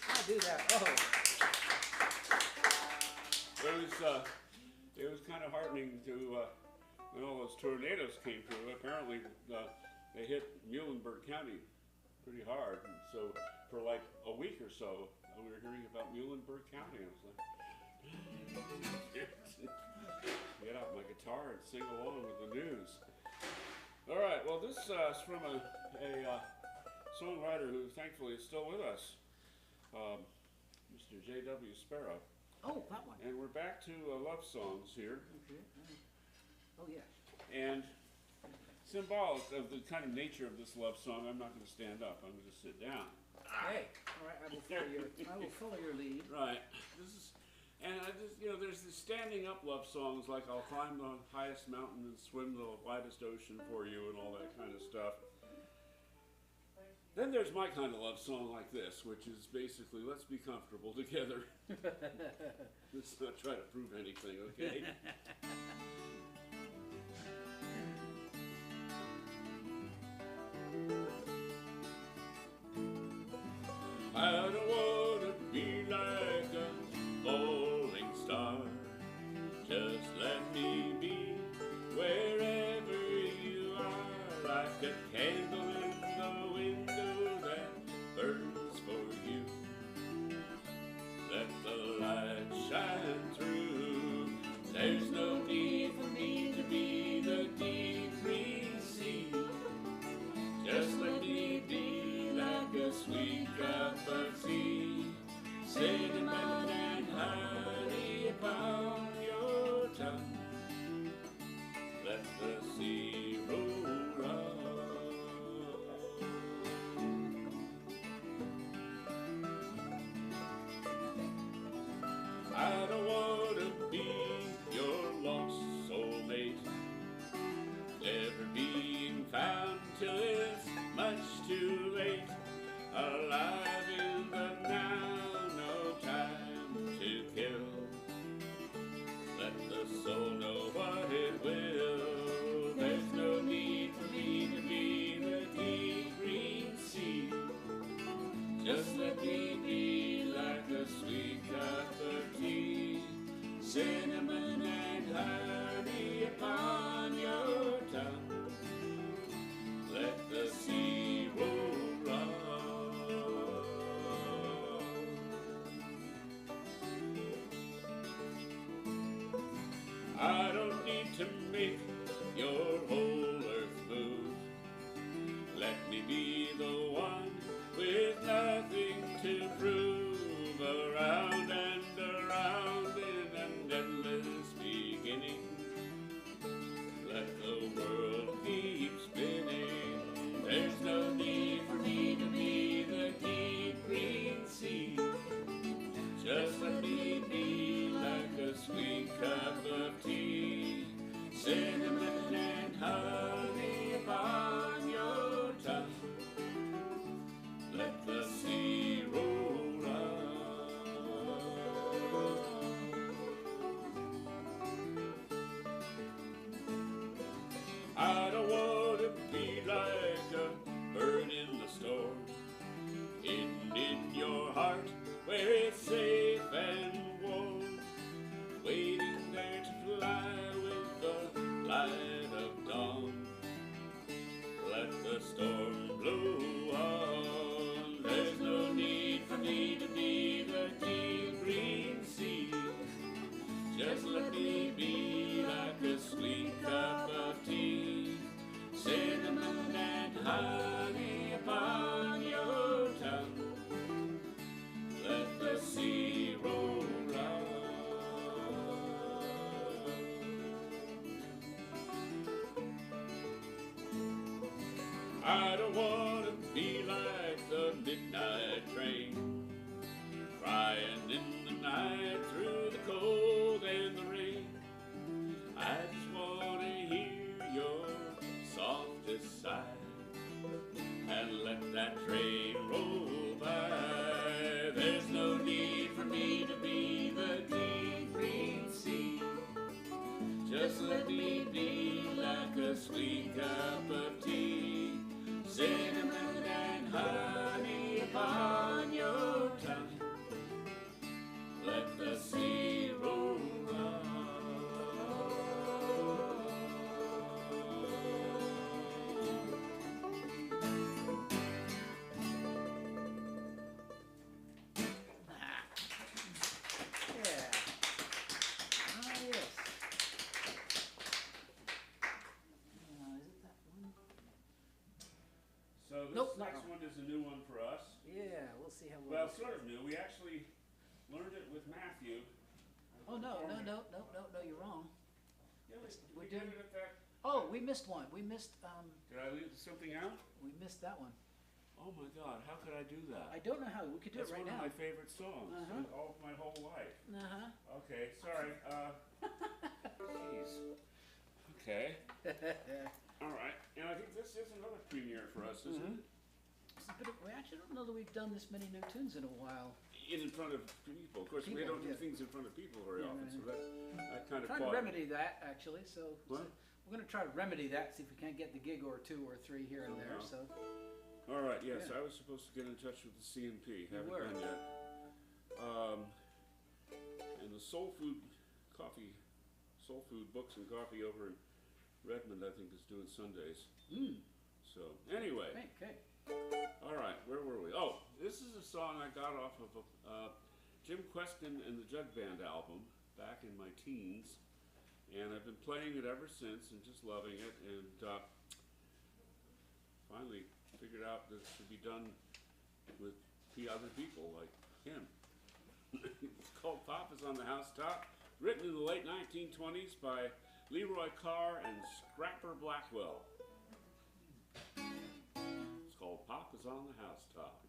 I do that. Oh. It was kind of heartening to when all those tornadoes came through. Apparently, they hit Muhlenberg County pretty hard. And so for like a week or so, we were hearing about Muhlenberg County. I was like, get out my guitar and sing along with the news. All right. Well, this is from a songwriter who thankfully is still with us, Mr. J.W. Sparrow. Oh, that one. And we're back to love songs here. Okay. Oh, yeah. And symbolic of the kind of nature of this love song, I'm not going to stand up. I'm going to sit down. Hey, all right, I will follow your lead. Right. This is, and I just, you know, there's the standing up love songs like I'll climb the highest mountain and swim the widest ocean for you and all that kind of stuff. Then there's my kind of love song like this, which is basically, let's be comfortable together. Let's not try to prove anything, okay? I don't want to be like a falling star. Just let me be wherever you are, like a candle in the window that burns for you. Let the light shine through. There's no need for me to be the deep green sea. Just let me be like a sweet cup of tea, cinnamon and honey upon your tongue. Let the sea roll on. I don't want to be your lost soulmate, never being found till it's much too late. Alive in the now, no time to kill. Let the soul know what it will. There's no need for me to be the deep green sea. Just let me be like a sweet cup of tea, cinnamon and honey upon your tongue. Let the sea roll on. I don't need to make your whole earth move. Let me be the one with nothing to prove. Around and around in an endless beginning. Let the world keep spinning. There's no need for me to be the deep green sea. Just let me be like a sweet cup of tea, cinnamon and honey upon your tongue. Let the sea roll on. I don't want to be like a bird in the storm, hidden in your heart where it's safe and warm, waiting there to fly with the light of dawn. Let the storm blow on. There's no need for me to be the deep green sea. Just let me be like a sweet cup of tea, cinnamon and honey upon your tongue. Let the sea roll on. I don't want to be like the midnight train, crying in the night through the cold and the rain. I just want to hear your softest sigh and let that train roll by. There's no need for me to be the deep green sea. Just let me be like a sweet cup of tea, cinnamon and honey upon your tongue. Let the sea roll on. So this Nope, not next wrong. one is a new one for us. Yeah, we'll see how Well, this sort goes. of new. We actually learned it with Matthew. Oh, no, you're wrong. Yeah, We're we did doing- it at that. Oh, we missed one. We missed, Did I leave something out? that one. Oh my God, how could I do that? I don't know how. We could do That's it right one now. of my favorite songs Uh-huh. in all my whole life. Uh-huh. Okay, sorry. Jeez. Okay. All right. And I think this is another premiere for us, isn't Mhm. it? But we actually don't know that we've done this many new tunes in a while. In front of people. Of course, we People, don't do yeah. things in front of people very Yeah, often, right, so that kind of Trying to caught. remedy that, actually, so. What? We're gonna try to remedy that, see if we can't get the gig or two or three here and there, so. All right. Yes, Yeah. I was supposed to get in touch with the CNP. Haven't were. done yet. And the Soul Food Books and Coffee over in Redmond, I think, is doing Sundays. So anyway. Okay. All right, where were we? Oh, this is a song I got off of Jim Queston and the Jug Band album back in my teens, and I've been playing it ever since and just loving it, and finally figured out that it should be done with other people like him. It's called Papa's on the Housetop, written in the late 1920s by Leroy Carr and Scrapper Blackwell. It's called Papa's on the Housetop.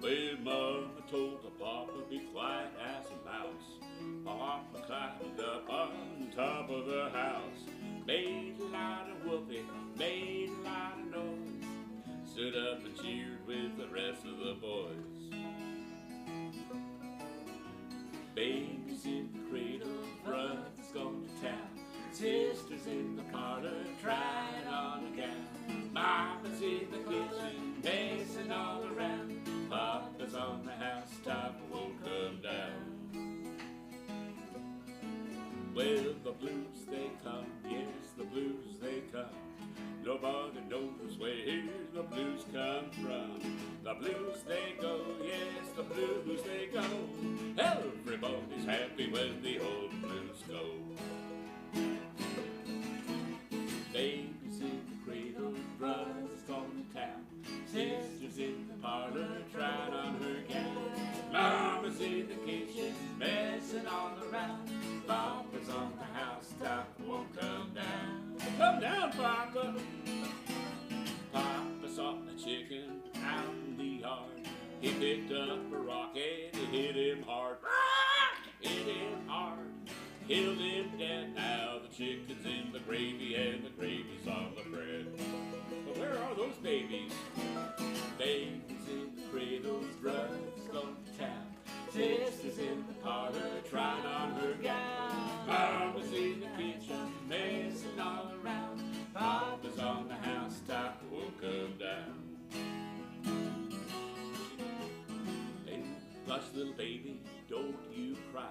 Well, Mama told the Papa be quiet as a mouse. Papa climbed up on top of the house, made a lot of whoopee, made a lot of noise, stood up and cheered with the rest of the boys. Babies in the cradle, brothers gone to town, sisters in the parlor trying on a gown, mama's in the kitchen pacing all around, Papa's on the housetop, won't come down. Well, the blues they come, yes, the blues they come. Nobody knows where the blues come from. The blues they go, yes, the blues they go. Everybody's happy when the old blues go. Babies in the cradle, brothers gone to town, sisters in the parlor trying on her gown, mama's in the kitchen messing all around, Papa's on the housetop, won't come down. Come down, Papa! Papa saw a chicken out in the yard. He picked up a rock and he hit him hard. Hit him hard, killed him dead. Now the chicken's in the gravy and the gravy's on the bread. But where are those babies? Babies in the cradle, brothers gone to town, sisters in the parlor trying on her gown, mama's in the kitchen messing all around, Papa's on the housetop, won't come down. Hey, hush, little baby, don't you cry.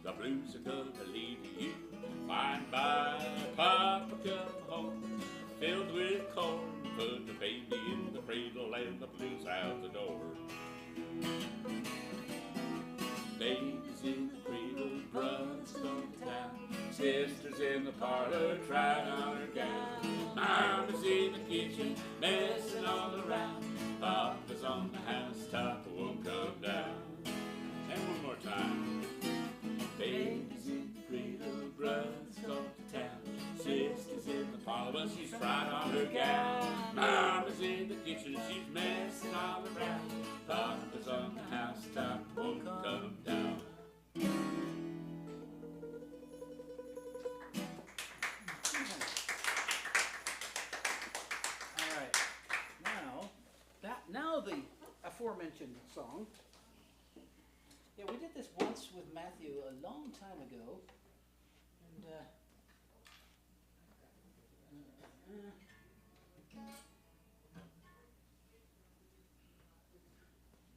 The blues are gonna leave you. By and by, Papa come home, filled with corn. Put the baby in the cradle and the blues out the door. Babies in the cradle, brothers gone to town, sisters in the parlor trying on her gown, mama's in the kitchen messing all around, Papa's on the housetop, won't come down. And one more time. Babies in the cradle, brothers gone to town, sisters in the parlor, but she's right on her gown, mama's in the kitchen, she's messing all around, Papa's on the housetop, won't come down. All right. Now the aforementioned song. Yeah, we did this once with Matthew a long time ago, and now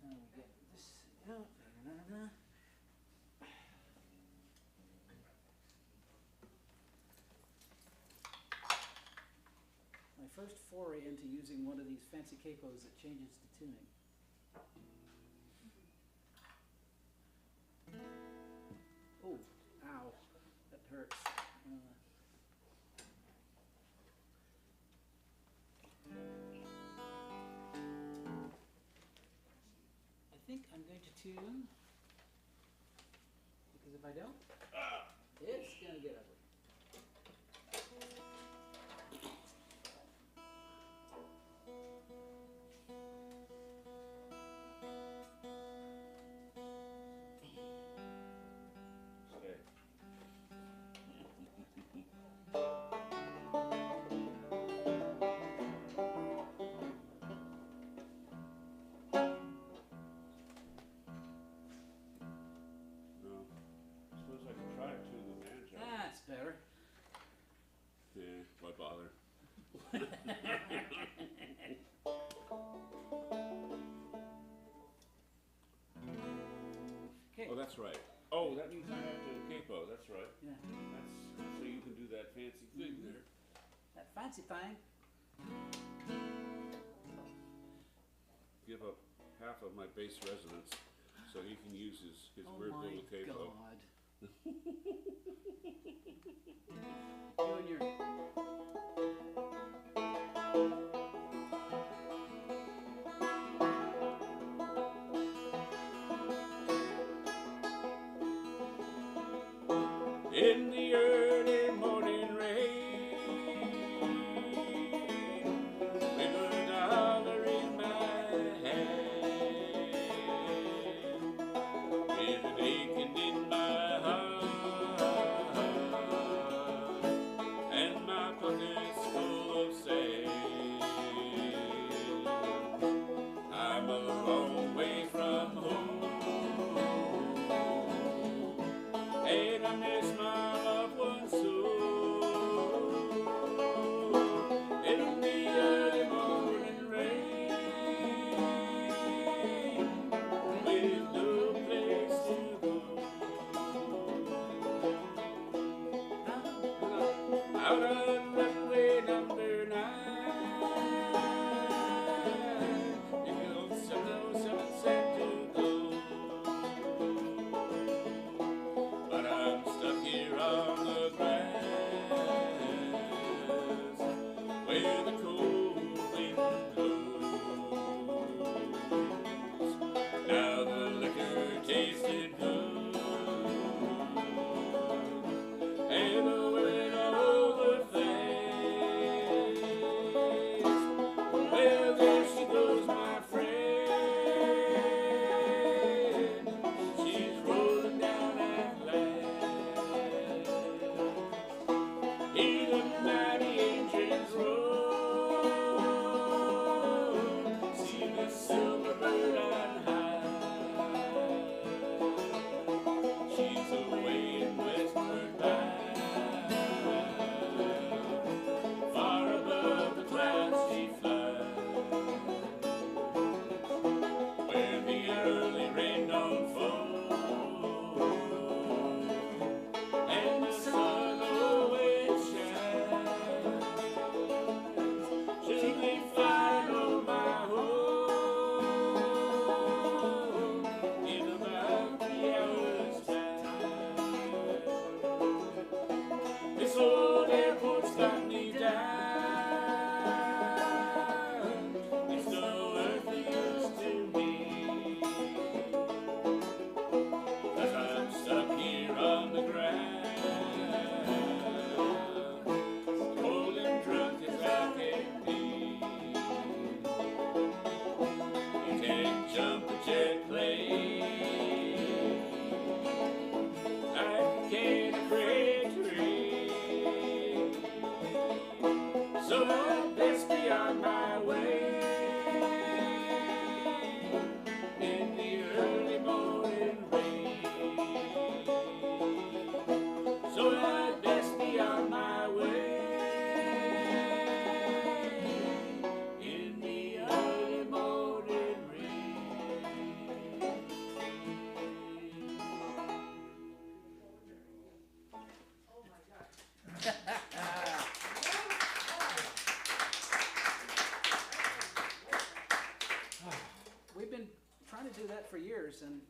we get this out. My first foray into using one of these fancy capos that changes the tuning. Oh, ow, that hurts. I think I'm going to tune, because if I don't, it's going to get ugly. That's better. Yeah, why bother? Okay. Oh, that's right. Oh, that means I have to capo. That's right. Yeah. That's so you can do that fancy thing there. That fancy thing. Give up half of my bass resonance so he can use his Oh weird my little capo. God. You and your... In the early morning rain, with a dollar in my hand, with an aching in my heart, and my pockets full of sand. I'm a long way from home, and I miss my loved ones so. In the early morning rain, with no place to go, out on runway number 9, it goes 707 set to go. But I'm stuck here on the grass, where the cold wind blows. Now the liquor tasted good, and the went over fast. Well, there she goes, my friend. She's rolling down at last. Hear the mighty engines roll. See the silver bird on high. She's away in westward bound. Far above the clouds she flies, where the early rain don't fall, and the sun always shines. Should they find on my home in about 3 hours' time? This old airport's got me down. It's no earthly use to me, 'cause I'm stuck here on the ground, cold and drunk as I can be. You can't jump a jet plane like you can a freight train, so I'd best be on my way in the early morning rain. So I'd best be on my way in the early morning rain. wanted to do that for years, and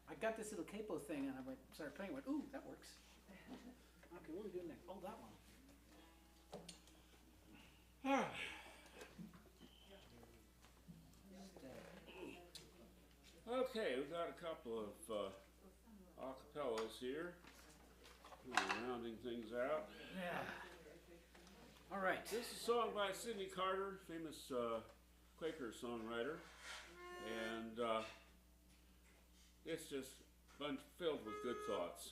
I got this little capo thing, and I started playing. Went, ooh, that works. Okay, what are we doing next? Oh, that one. Okay, we've got a couple of acapellas here. We're rounding things out. Yeah. All right. This is a song by Sidney Carter, famous Quaker songwriter, and it's just filled with good thoughts.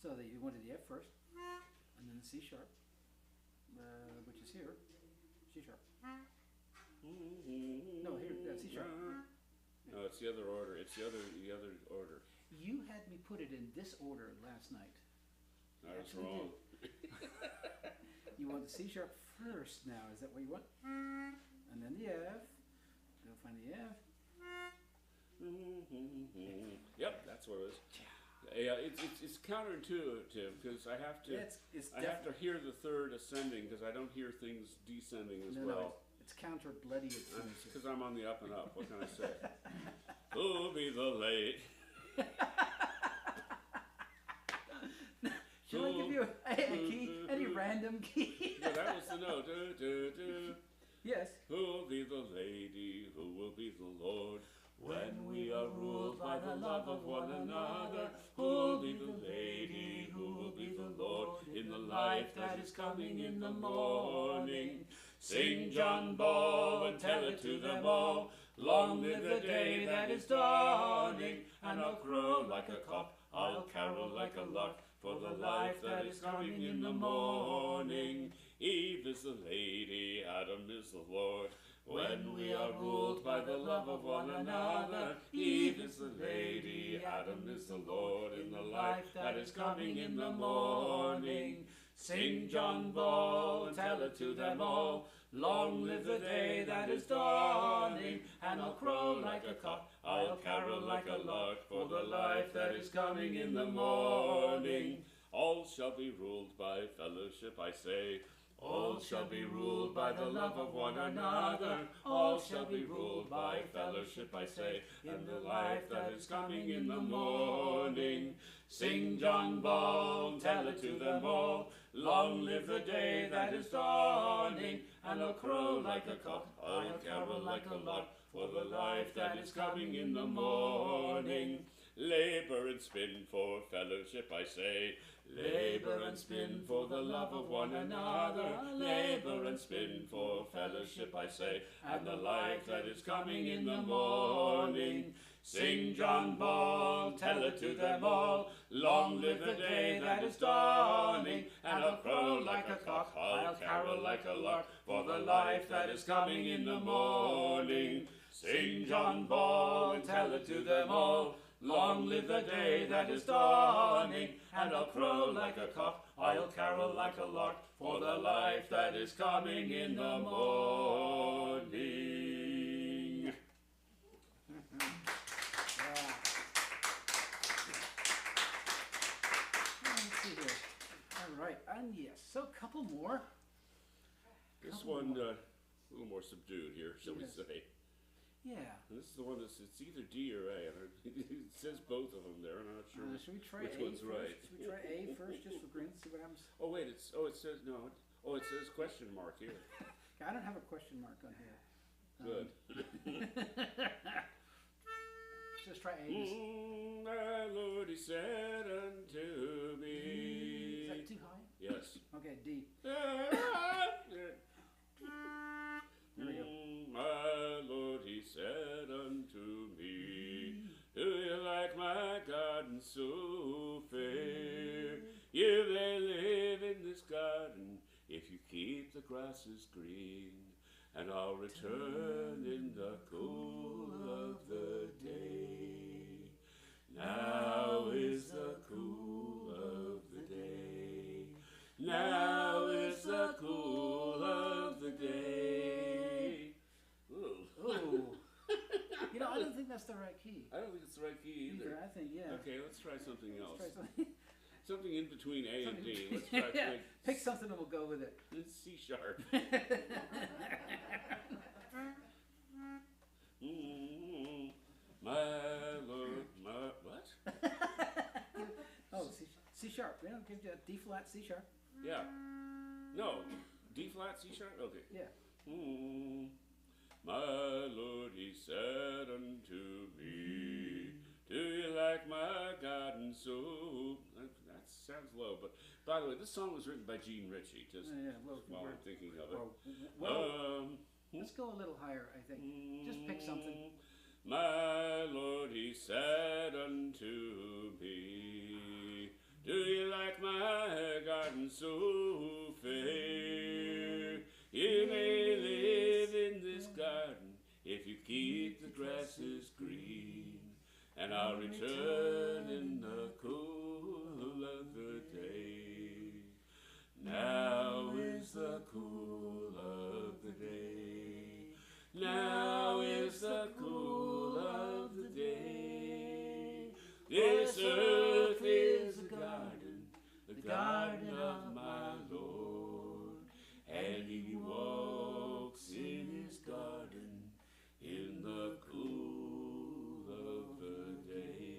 So you wanted the F first, and then the C sharp, which is here, C sharp. No, here, C sharp. No, it's the other order. It's the other order. You had me put it in this order last night. I was Actually wrong. You want the C sharp first now, is that what you want? And then the F. Go find the F. Yep, that's what it is. Yeah, it's counterintuitive because I have to hear the third ascending because I don't hear things descending as well. It's counter bloody. Because I'm on the up and up. What can I say? Who'll be the late? Shall I give you a key? Any random key? Yeah, that was the note. Do, do, do. Yes. Who'll be the lady? Who will be the Lord? When we are ruled by the love of one another, who'll be the lady? Who will be the Lord? In the life that is coming in the morning. Sing John Ball and tell it to them all. Long live the day that is dawning. And I'll crow like a cock, I'll carol like a lark, for the life that is coming in the morning. Eve is the lady, Adam is the Lord. When we are ruled by the love of one another, Eve is the lady, Adam is the Lord. In the life that is coming in the morning. Sing John Ball and tell it to them all. Long live the day that is dawning. And I'll crow like a cock, I'll carol like a lark, for the life that is coming in the morning. All shall be ruled by fellowship, I say. All shall be ruled by the love of one another. All shall be ruled by fellowship, I say, in the life that is coming in the morning. Sing John Ball, tell it to them all. Long live the day that is dawning. And I'll crow like a cock, I'll carol like a lark, for the life that is coming in the morning. Labor and spin for fellowship, I say. Labor and spin for the love of one another. Labor and spin for fellowship, I say, and the life that is coming in the morning. Sing John Ball, tell it to them all. Long live the day that is dawning. And I'll crow like a cock, I'll carol like a lark, for the life that is coming in the morning. Sing John Ball and tell it to them all. Long live the day that is dawning, and I'll crow like a cock, I'll carol like a lark, for the life that is coming in the morning. Let's see here. All right, and yes, so a couple more. This one, a little more subdued here, shall we say. Yeah. And this is the one that's, it's either D or A, and it says both of them there, and I'm not sure Should we try which A one's first? right. Should we try A first, just for grins, see what happens? Oh wait, it says, no, it says question mark here. I don't have a question mark on here. Good. Just try A. My Lord, he said unto me. Is that too high? Yes. Okay, D. There we go. My Lord, he said unto me, do you like my garden so fair? You may live in this garden if you keep the grasses green, and I'll return in the cool of the day. Now is the cool of the day. Now is the cool of the day. Oh. You know, I don't think that's the right key. I don't think it's the right key either. I think, yeah. Okay, let's try something else. Let's try something. Something in between A and D. Let's try Yeah. Pick something and we'll go with it. C sharp. give you a D flat, C sharp. Yeah. No. D flat, C sharp? Okay. Yeah. My Lord, he said unto me, do you like my garden soup? That sounds low, but by the way, this song was written by Gene Ritchie, just while I'm thinking of it. Let's go a little higher, I think. Just pick something. My Lord, he said unto me, do you like my garden so fair? You may live in this garden if you keep the grasses green, and I'll return in the cool of the day. Now is the cool of the day. Now is the cool of the day. This earth is a garden, the garden of my Lord, and he walks in his garden in the cool of the day.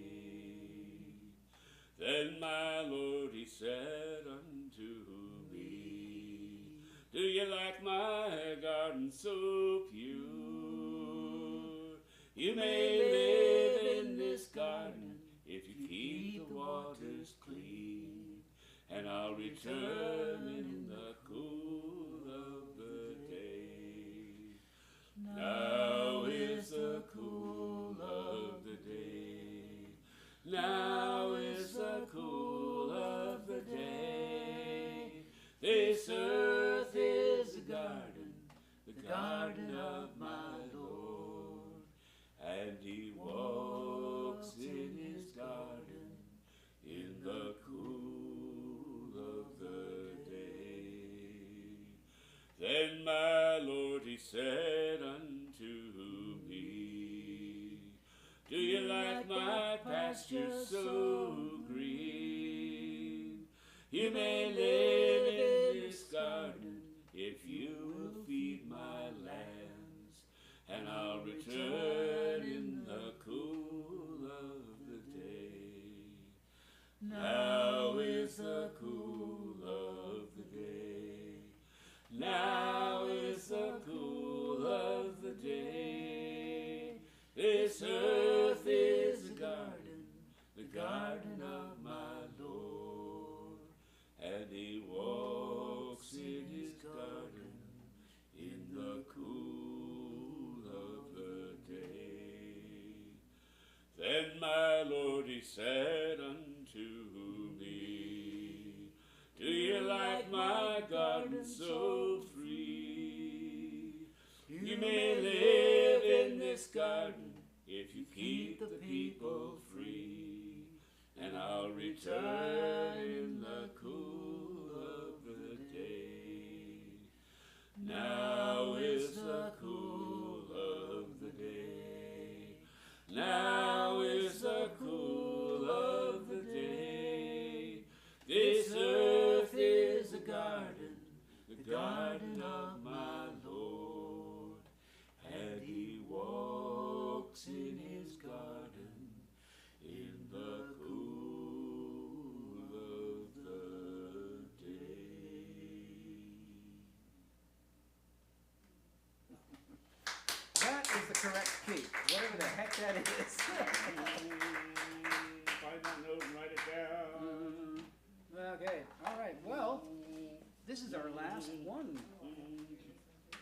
Then my Lord, he said unto me, do you like my garden so pure? You may live in this garden if you keep the waters clean, and I'll return in the cool of the day. Now is the cool of the day. Now is the cool of the day. This earth is a garden, the garden of my Lord, and he walks in his garden in the cool of the day. Then my Lord, he said unto me, do you like my pasture so green? You may live in this garden if you will feed my lambs, and I'll return in the cool of the day. Now is the cool of the day. Now is the cool of the day. This earth is a garden, the garden of my Lord, and he walks in his garden in the cool of the day. Then my Lord, he said unto me, do you like my garden so free? You may live in this garden if you keep the people free, and I'll return in the cool of the day. Now is the cool of the day. Now is the cool of the day. This earth is a garden, the garden of my Lord, and he walks in his garden in the cool of the day. That is the correct key, whatever the heck that is. Find that note and write it down. Okay, all right, well, this is our last one.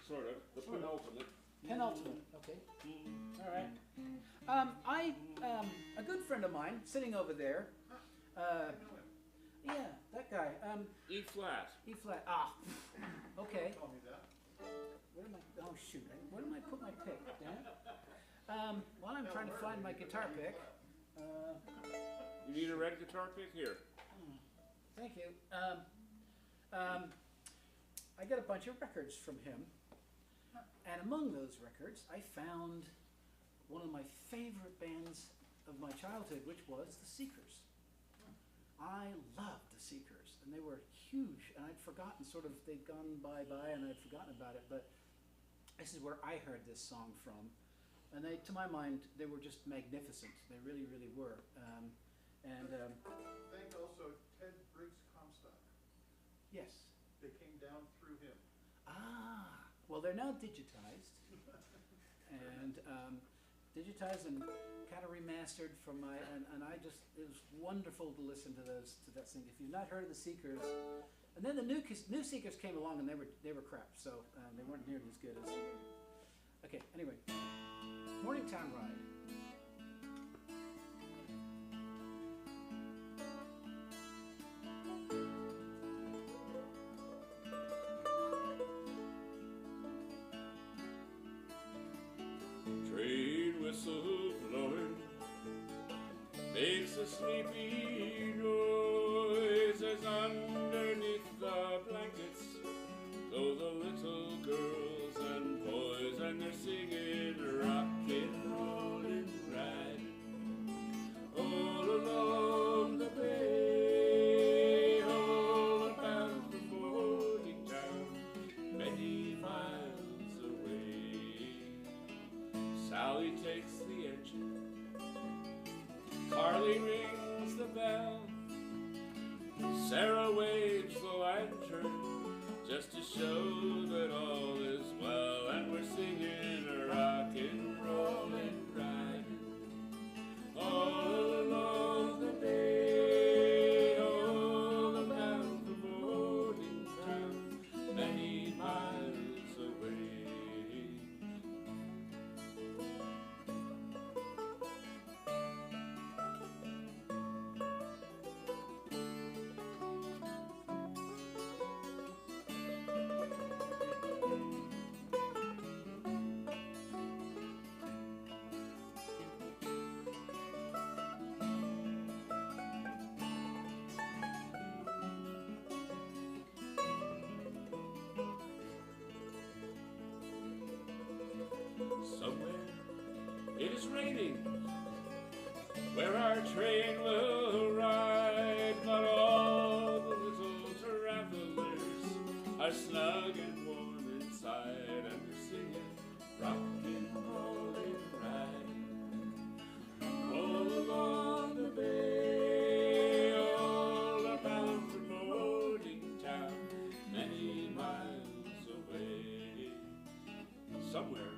Sort of. The penultimate. Penultimate, okay. All right. A good friend of mine, sitting over there, yeah, that guy, E flat. E flat, okay. Where am I, oh shoot, where did I put my pick, damn it? While I'm trying to find my guitar pick, You need a red guitar pick? Here. thank you. I got a bunch of records from him, and among those records, I found one of my favorite bands of my childhood, which was the Seekers. I loved the Seekers, and they were huge, and I'd forgotten, they'd gone by, and I'd forgotten about it, but this is where I heard this song from, and they, to my mind, they were just magnificent. They really, really were. Thank also Ted Briggs Yes. They came down through him. Ah, well, they're now digitized, and digitized and kind of remastered from my, and I just, it was wonderful to listen to those, to that thing. If you've not heard of the Seekers, and then the new Seekers came along and they were crap, so they weren't nearly as good as. Okay, anyway, Morningtown Ride. Train whistle blowing makes a sleepy noise as underneath the blankets go the little girls and boys, and they're singing rockin', rollin', riding all along the bay, all about the boarding town, many miles away. Sally takes the engine, Carly rings the bell, Sarah waves the lantern just to show that all is well, and we're singing a rockin', rollin', riding all along the bay, all about the boarding town, many miles away. Somewhere it is raining where our train will ride, but all the little travelers are snug and warm inside, and they're singing rockin', rollin', riding all along the bay, all about the boarding town, many miles away. Somewhere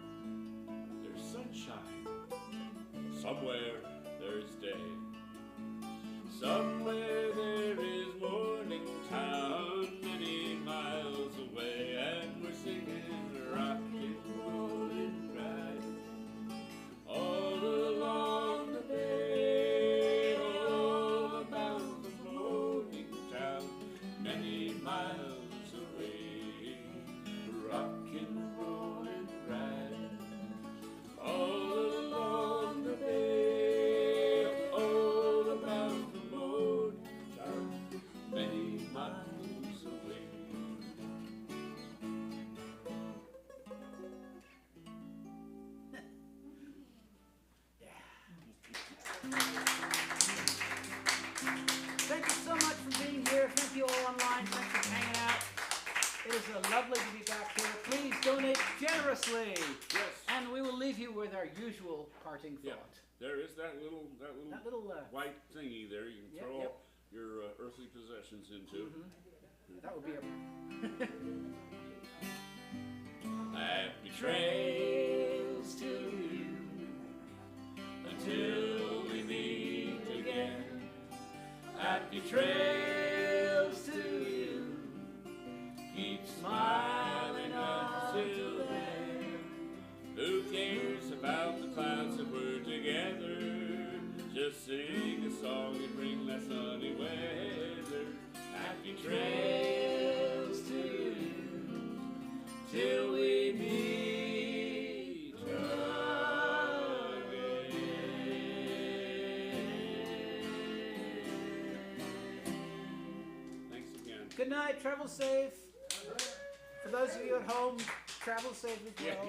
there's sunshine, somewhere there's day, somewhere there is morning town, many miles away, and we're singing rockin', rollin', riding all along the bay, all about the boarding town, many miles away, rockin', rollin', riding all along the bay, all about the boarding town, many miles away. Thank you so much for being here. Thank you all online. Thanks for hanging out. It is lovely to be back here. Please donate generously. Yes. And we will leave you with our usual parting Yeah, thought. there is that little That little, white thingy there you can Yep, throw yep. all your earthly possessions into. that would be a. Happy trails to you until we meet again. Happy trails to you. Keep smiling until then. Who cares about the clouds if we're together? Just sing a song and bring that sunny weather. Happy trails to you till we meet again. Thanks again. Good night. Travel safe. For those of you at home, travel safe as well.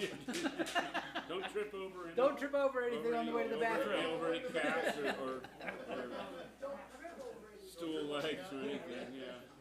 Don't trip over any, Don't trip over anything on the way to the bathroom. over any cats or stool legs or anything, yeah.